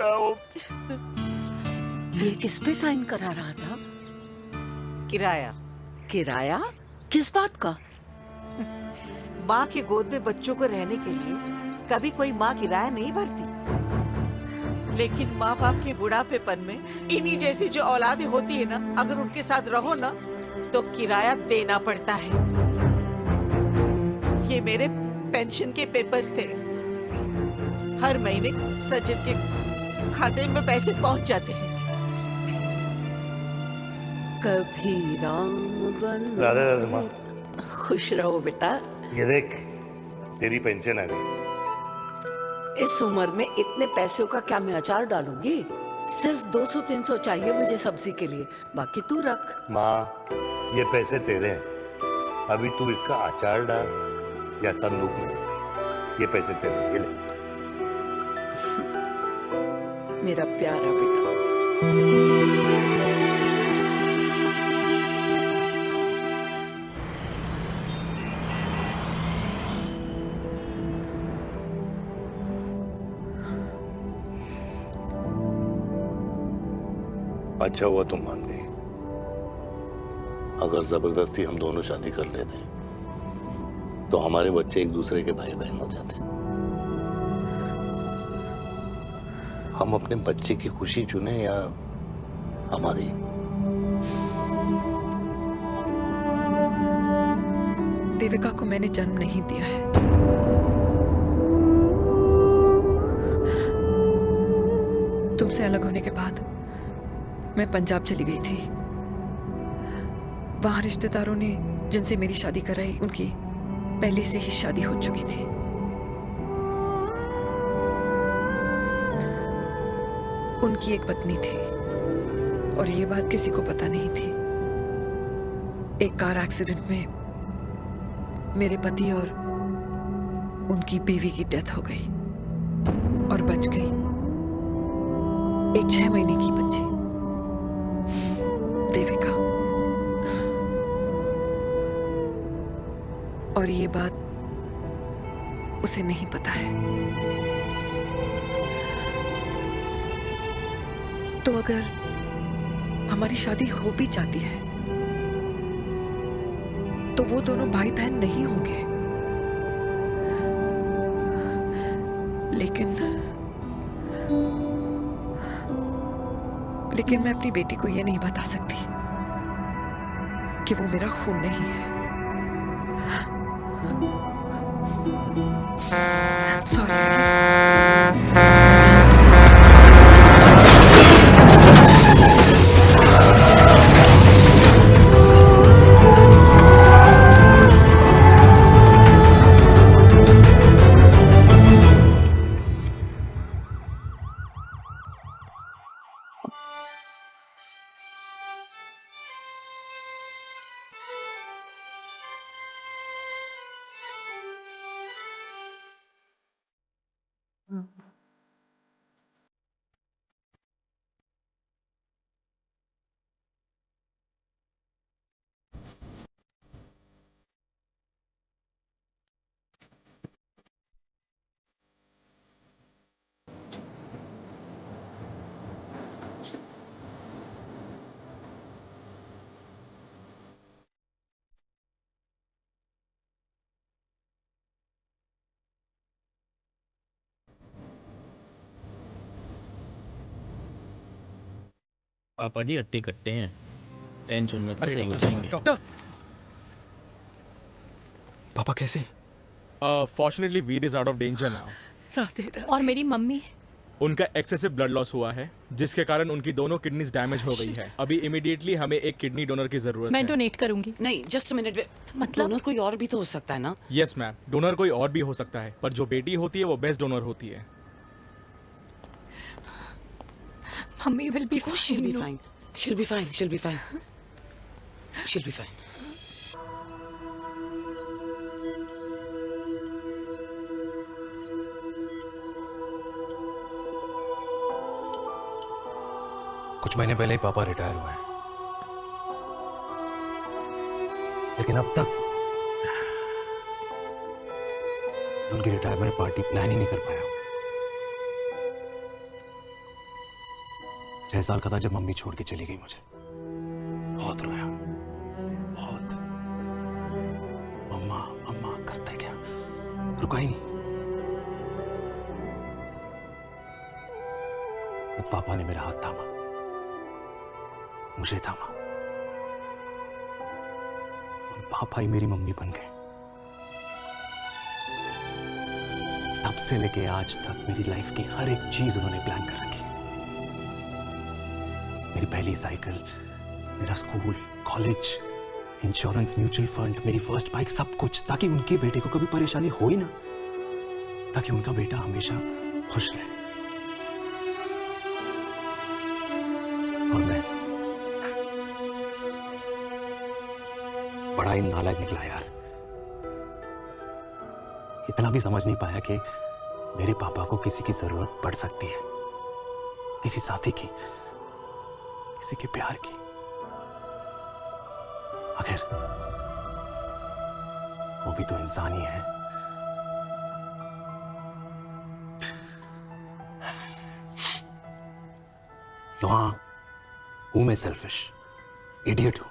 हो। ये किस पे साइन करा रहा था? किराया। किराया? किस बात का? माँ की गोद में बच्चों को रहने के लिए कभी कोई माँ किराया नहीं भरती, लेकिन माँ बाप के बुढ़ापेपन में इन्हीं जैसी जो औलादें होती है ना, अगर उनके साथ रहो ना तो किराया देना पड़ता है। ये मेरे पेंशन के पेपर्स थे, हर महीने सजन के खाते में पैसे पहुंच जाते हैं। कभी राम बन। राधे राधे माँ। खुश रहो बेटा। ये देख, तेरी पेंशन आ गई। इस उम्र में इतने पैसों का क्या मैं अचार डालूंगी? सिर्फ 200-300 चाहिए मुझे सब्जी के लिए, बाकी तू रख। माँ, ये पैसे तेरे हैं, अभी तू इसका अचार डाल या संदूक में, ये पैसे तेरे हैं, ये ले। मेरा प्यारा बेटा। अच्छा हुआ तुम मान गई, अगर जबरदस्ती हम दोनों शादी कर लेते तो हमारे बच्चे एक दूसरे के भाई बहन हो जाते। हम अपने बच्चे की खुशी चुने या हमारी? देविका को मैंने जन्म नहीं दिया है, तुमसे अलग होने के बाद मैं पंजाब चली गई थी। वहां रिश्तेदारों ने जिनसे मेरी शादी कराई उनकी पहले से ही शादी हो चुकी थी। उनकी एक पत्नी थी और ये बात किसी को पता नहीं थी। एक कार एक्सीडेंट में मेरे पति और उनकी बीवी की डेथ हो गई और बच गई एक 6 महीने की बच्ची, देविका। और ये बात उसे नहीं पता है। तो अगर हमारी शादी हो भी जाती है तो वो दोनों भाई बहन नहीं होंगे। लेकिन मैं अपनी बेटी को ये नहीं बता सकती कि वो मेरा खून नहीं है। सॉरी। पापा जी हट्टे कट्टे हैं, टेंशन मत लो, सब बचेंगे। डॉक्टर, पापा कैसे? Fortunately Veer is out of danger now. और मेरी मम्मी? उनका एक्सेसिव ब्लड लॉस हुआ है जिसके कारण उनकी दोनों किडनीज डैमेज हो गई है। अभी इमीडिएटली हमें एक किडनी डोनर की जरूरत मैं है। डोनेट करूंगी। नहीं, जस्ट मिनट। मतलब डोनर कोई और भी तो हो सकता है ना? यस मैम, डोनर कोई और भी हो सकता है, पर जो बेटी होती है वो बेस्ट डोनर होती है। Mummy will be fine. She'll be fine. She'll be fine. She'll be fine. She'll be fine. कुछ महीने पहले ही पापा रिटायर हुए हैं, लेकिन अब तक उनकी रिटायरमेंट पार्टी प्लान ही नहीं कर पाया। 6 साल का था जब मम्मी छोड़ के चली गई मुझे। बहुत रोया, बहुत। मम्मा मम्मा करते क्या, रुका ही नहीं। तब पापा ने मेरा हाथ थामा, मुझे थामा, और पापा ही मेरी मम्मी बन गए। तब से लेके आज तक मेरी लाइफ की हर एक चीज उन्होंने प्लान कर रखी। मेरी पहली साइकिल, मेरा school, college, insurance, mutual fund, मेरी फर्स्ट बाइक, सब कुछ, ताकि उनके बेटे को कभी परेशानी हो ही ना, ताकि उनका बेटा हमेशा खुश रहे। और मैं बड़ा ही नालायक निकला यार। इतना भी समझ नहीं पाया कि मेरे पापा को किसी की जरूरत पड़ सकती है, किसी साथी की, किसी के प्यार की। आखिर वो भी तो इंसान ही है। तो हाँ, हूं मैं सेल्फिश, इडियट हूं,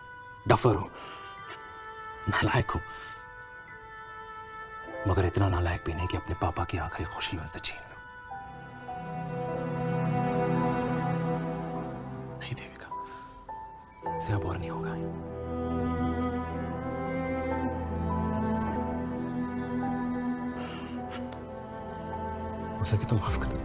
डफर हूं, नालायक हूं, मगर इतना नालायक भी नहीं कि अपने पापा की आखिरी खुशी उनसे छीन लूं। नहीं देविका, इससे अब और नहीं होगा। हो सके तो माफ कर दो।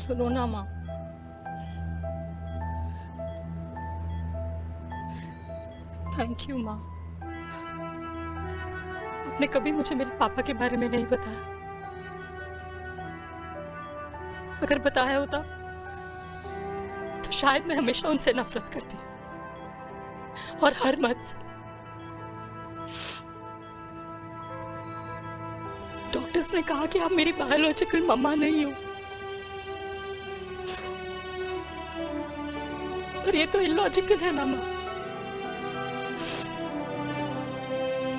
सुनो ना माँ, थैंक यू माँ। आपने कभी मुझे मेरे पापा के बारे में नहीं बताया। अगर बताया होता तो शायद मैं हमेशा उनसे नफरत करती और हर मत से। डॉक्टर्स ने कहा कि आप मेरी बायोलॉजिकल मम्मा नहीं हो, पर ये तो इलॉजिकल है ना माँ।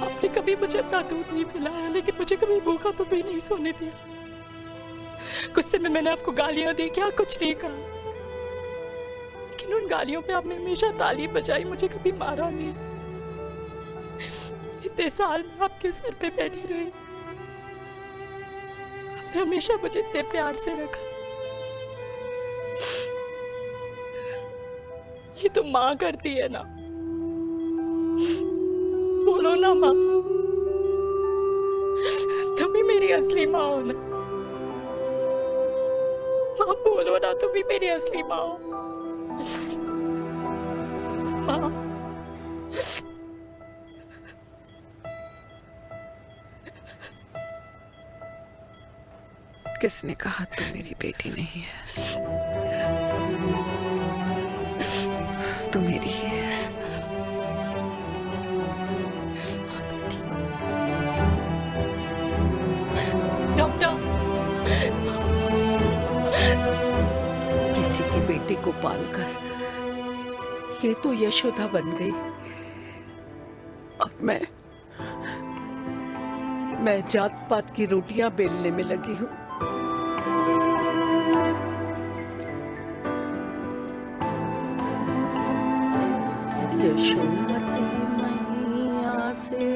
आपने कभी मुझे अपना दूध नहीं पिलाया, लेकिन मुझे कभी भूखा तो भी नहीं सोने दिया। गुस्से में मैंने आपको गालियां दी, क्या कुछ नहीं कहा, लेकिन उन गालियों पे आपने हमेशा ताली बजाई, मुझे कभी मारा नहीं। इतने साल में आपके सर पे बैठी रही, आपने हमेशा मुझे इतने प्यार से रखा। ये तो माँ करती है ना, बोलो ना माँ, तुम ही मेरी असली माँ हो ना। माँ बोलो ना, तुम ही मेरी असली माँ हो। माँ किसने कहा तू मेरी बेटी नहीं है? तू मेरी ही है। डॉक्टर, किसी की बेटी को पालकर ये तो यशोदा बन गई। अब मैं जात पात की रोटियां बेलने में लगी हूँ। यशोमती मैया से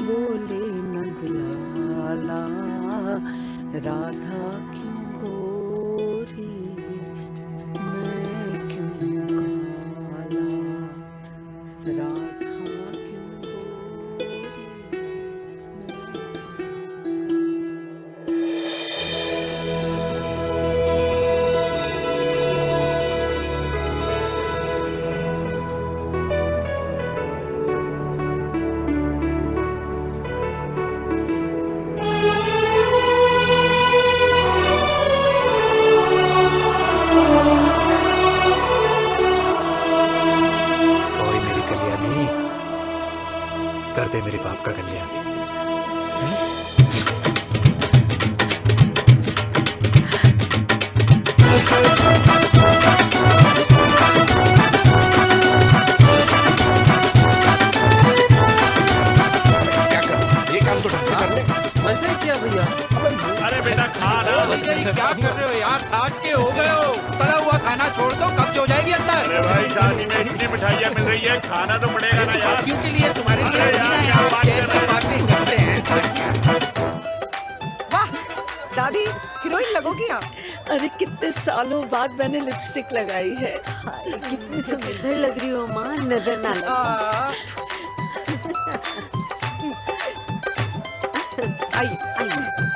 बोले नंदलाला, राधा क्यों गोरी मैं क्यों काला, राधा कर दे मेरे बाप का कल्याण। क्या कर, ये काम तो ढंग से कर ले। वैसे ही किया भैया। अरे बेटा खा ना। क्या कर रहे हो यार, 60 के हो गए हो। तला हुआ खाना छोड़ दो, कब्ज हो जाएगी अंदर। अरे भाई शादी में इतनी मिठाइयाँ मिल रही है, खाना तो पड़ेगा ना यार। क्योंकि लिए तुम्हारे लिए कैसी बातें करते हैं। वाह दादी, हीरोइन लगोगी आप। अरे कितने सालों बाद मैंने लिपस्टिक लगाई है। कितनी सुंदर लग रही हो माँ, नजर ना लगे। आइए आइए।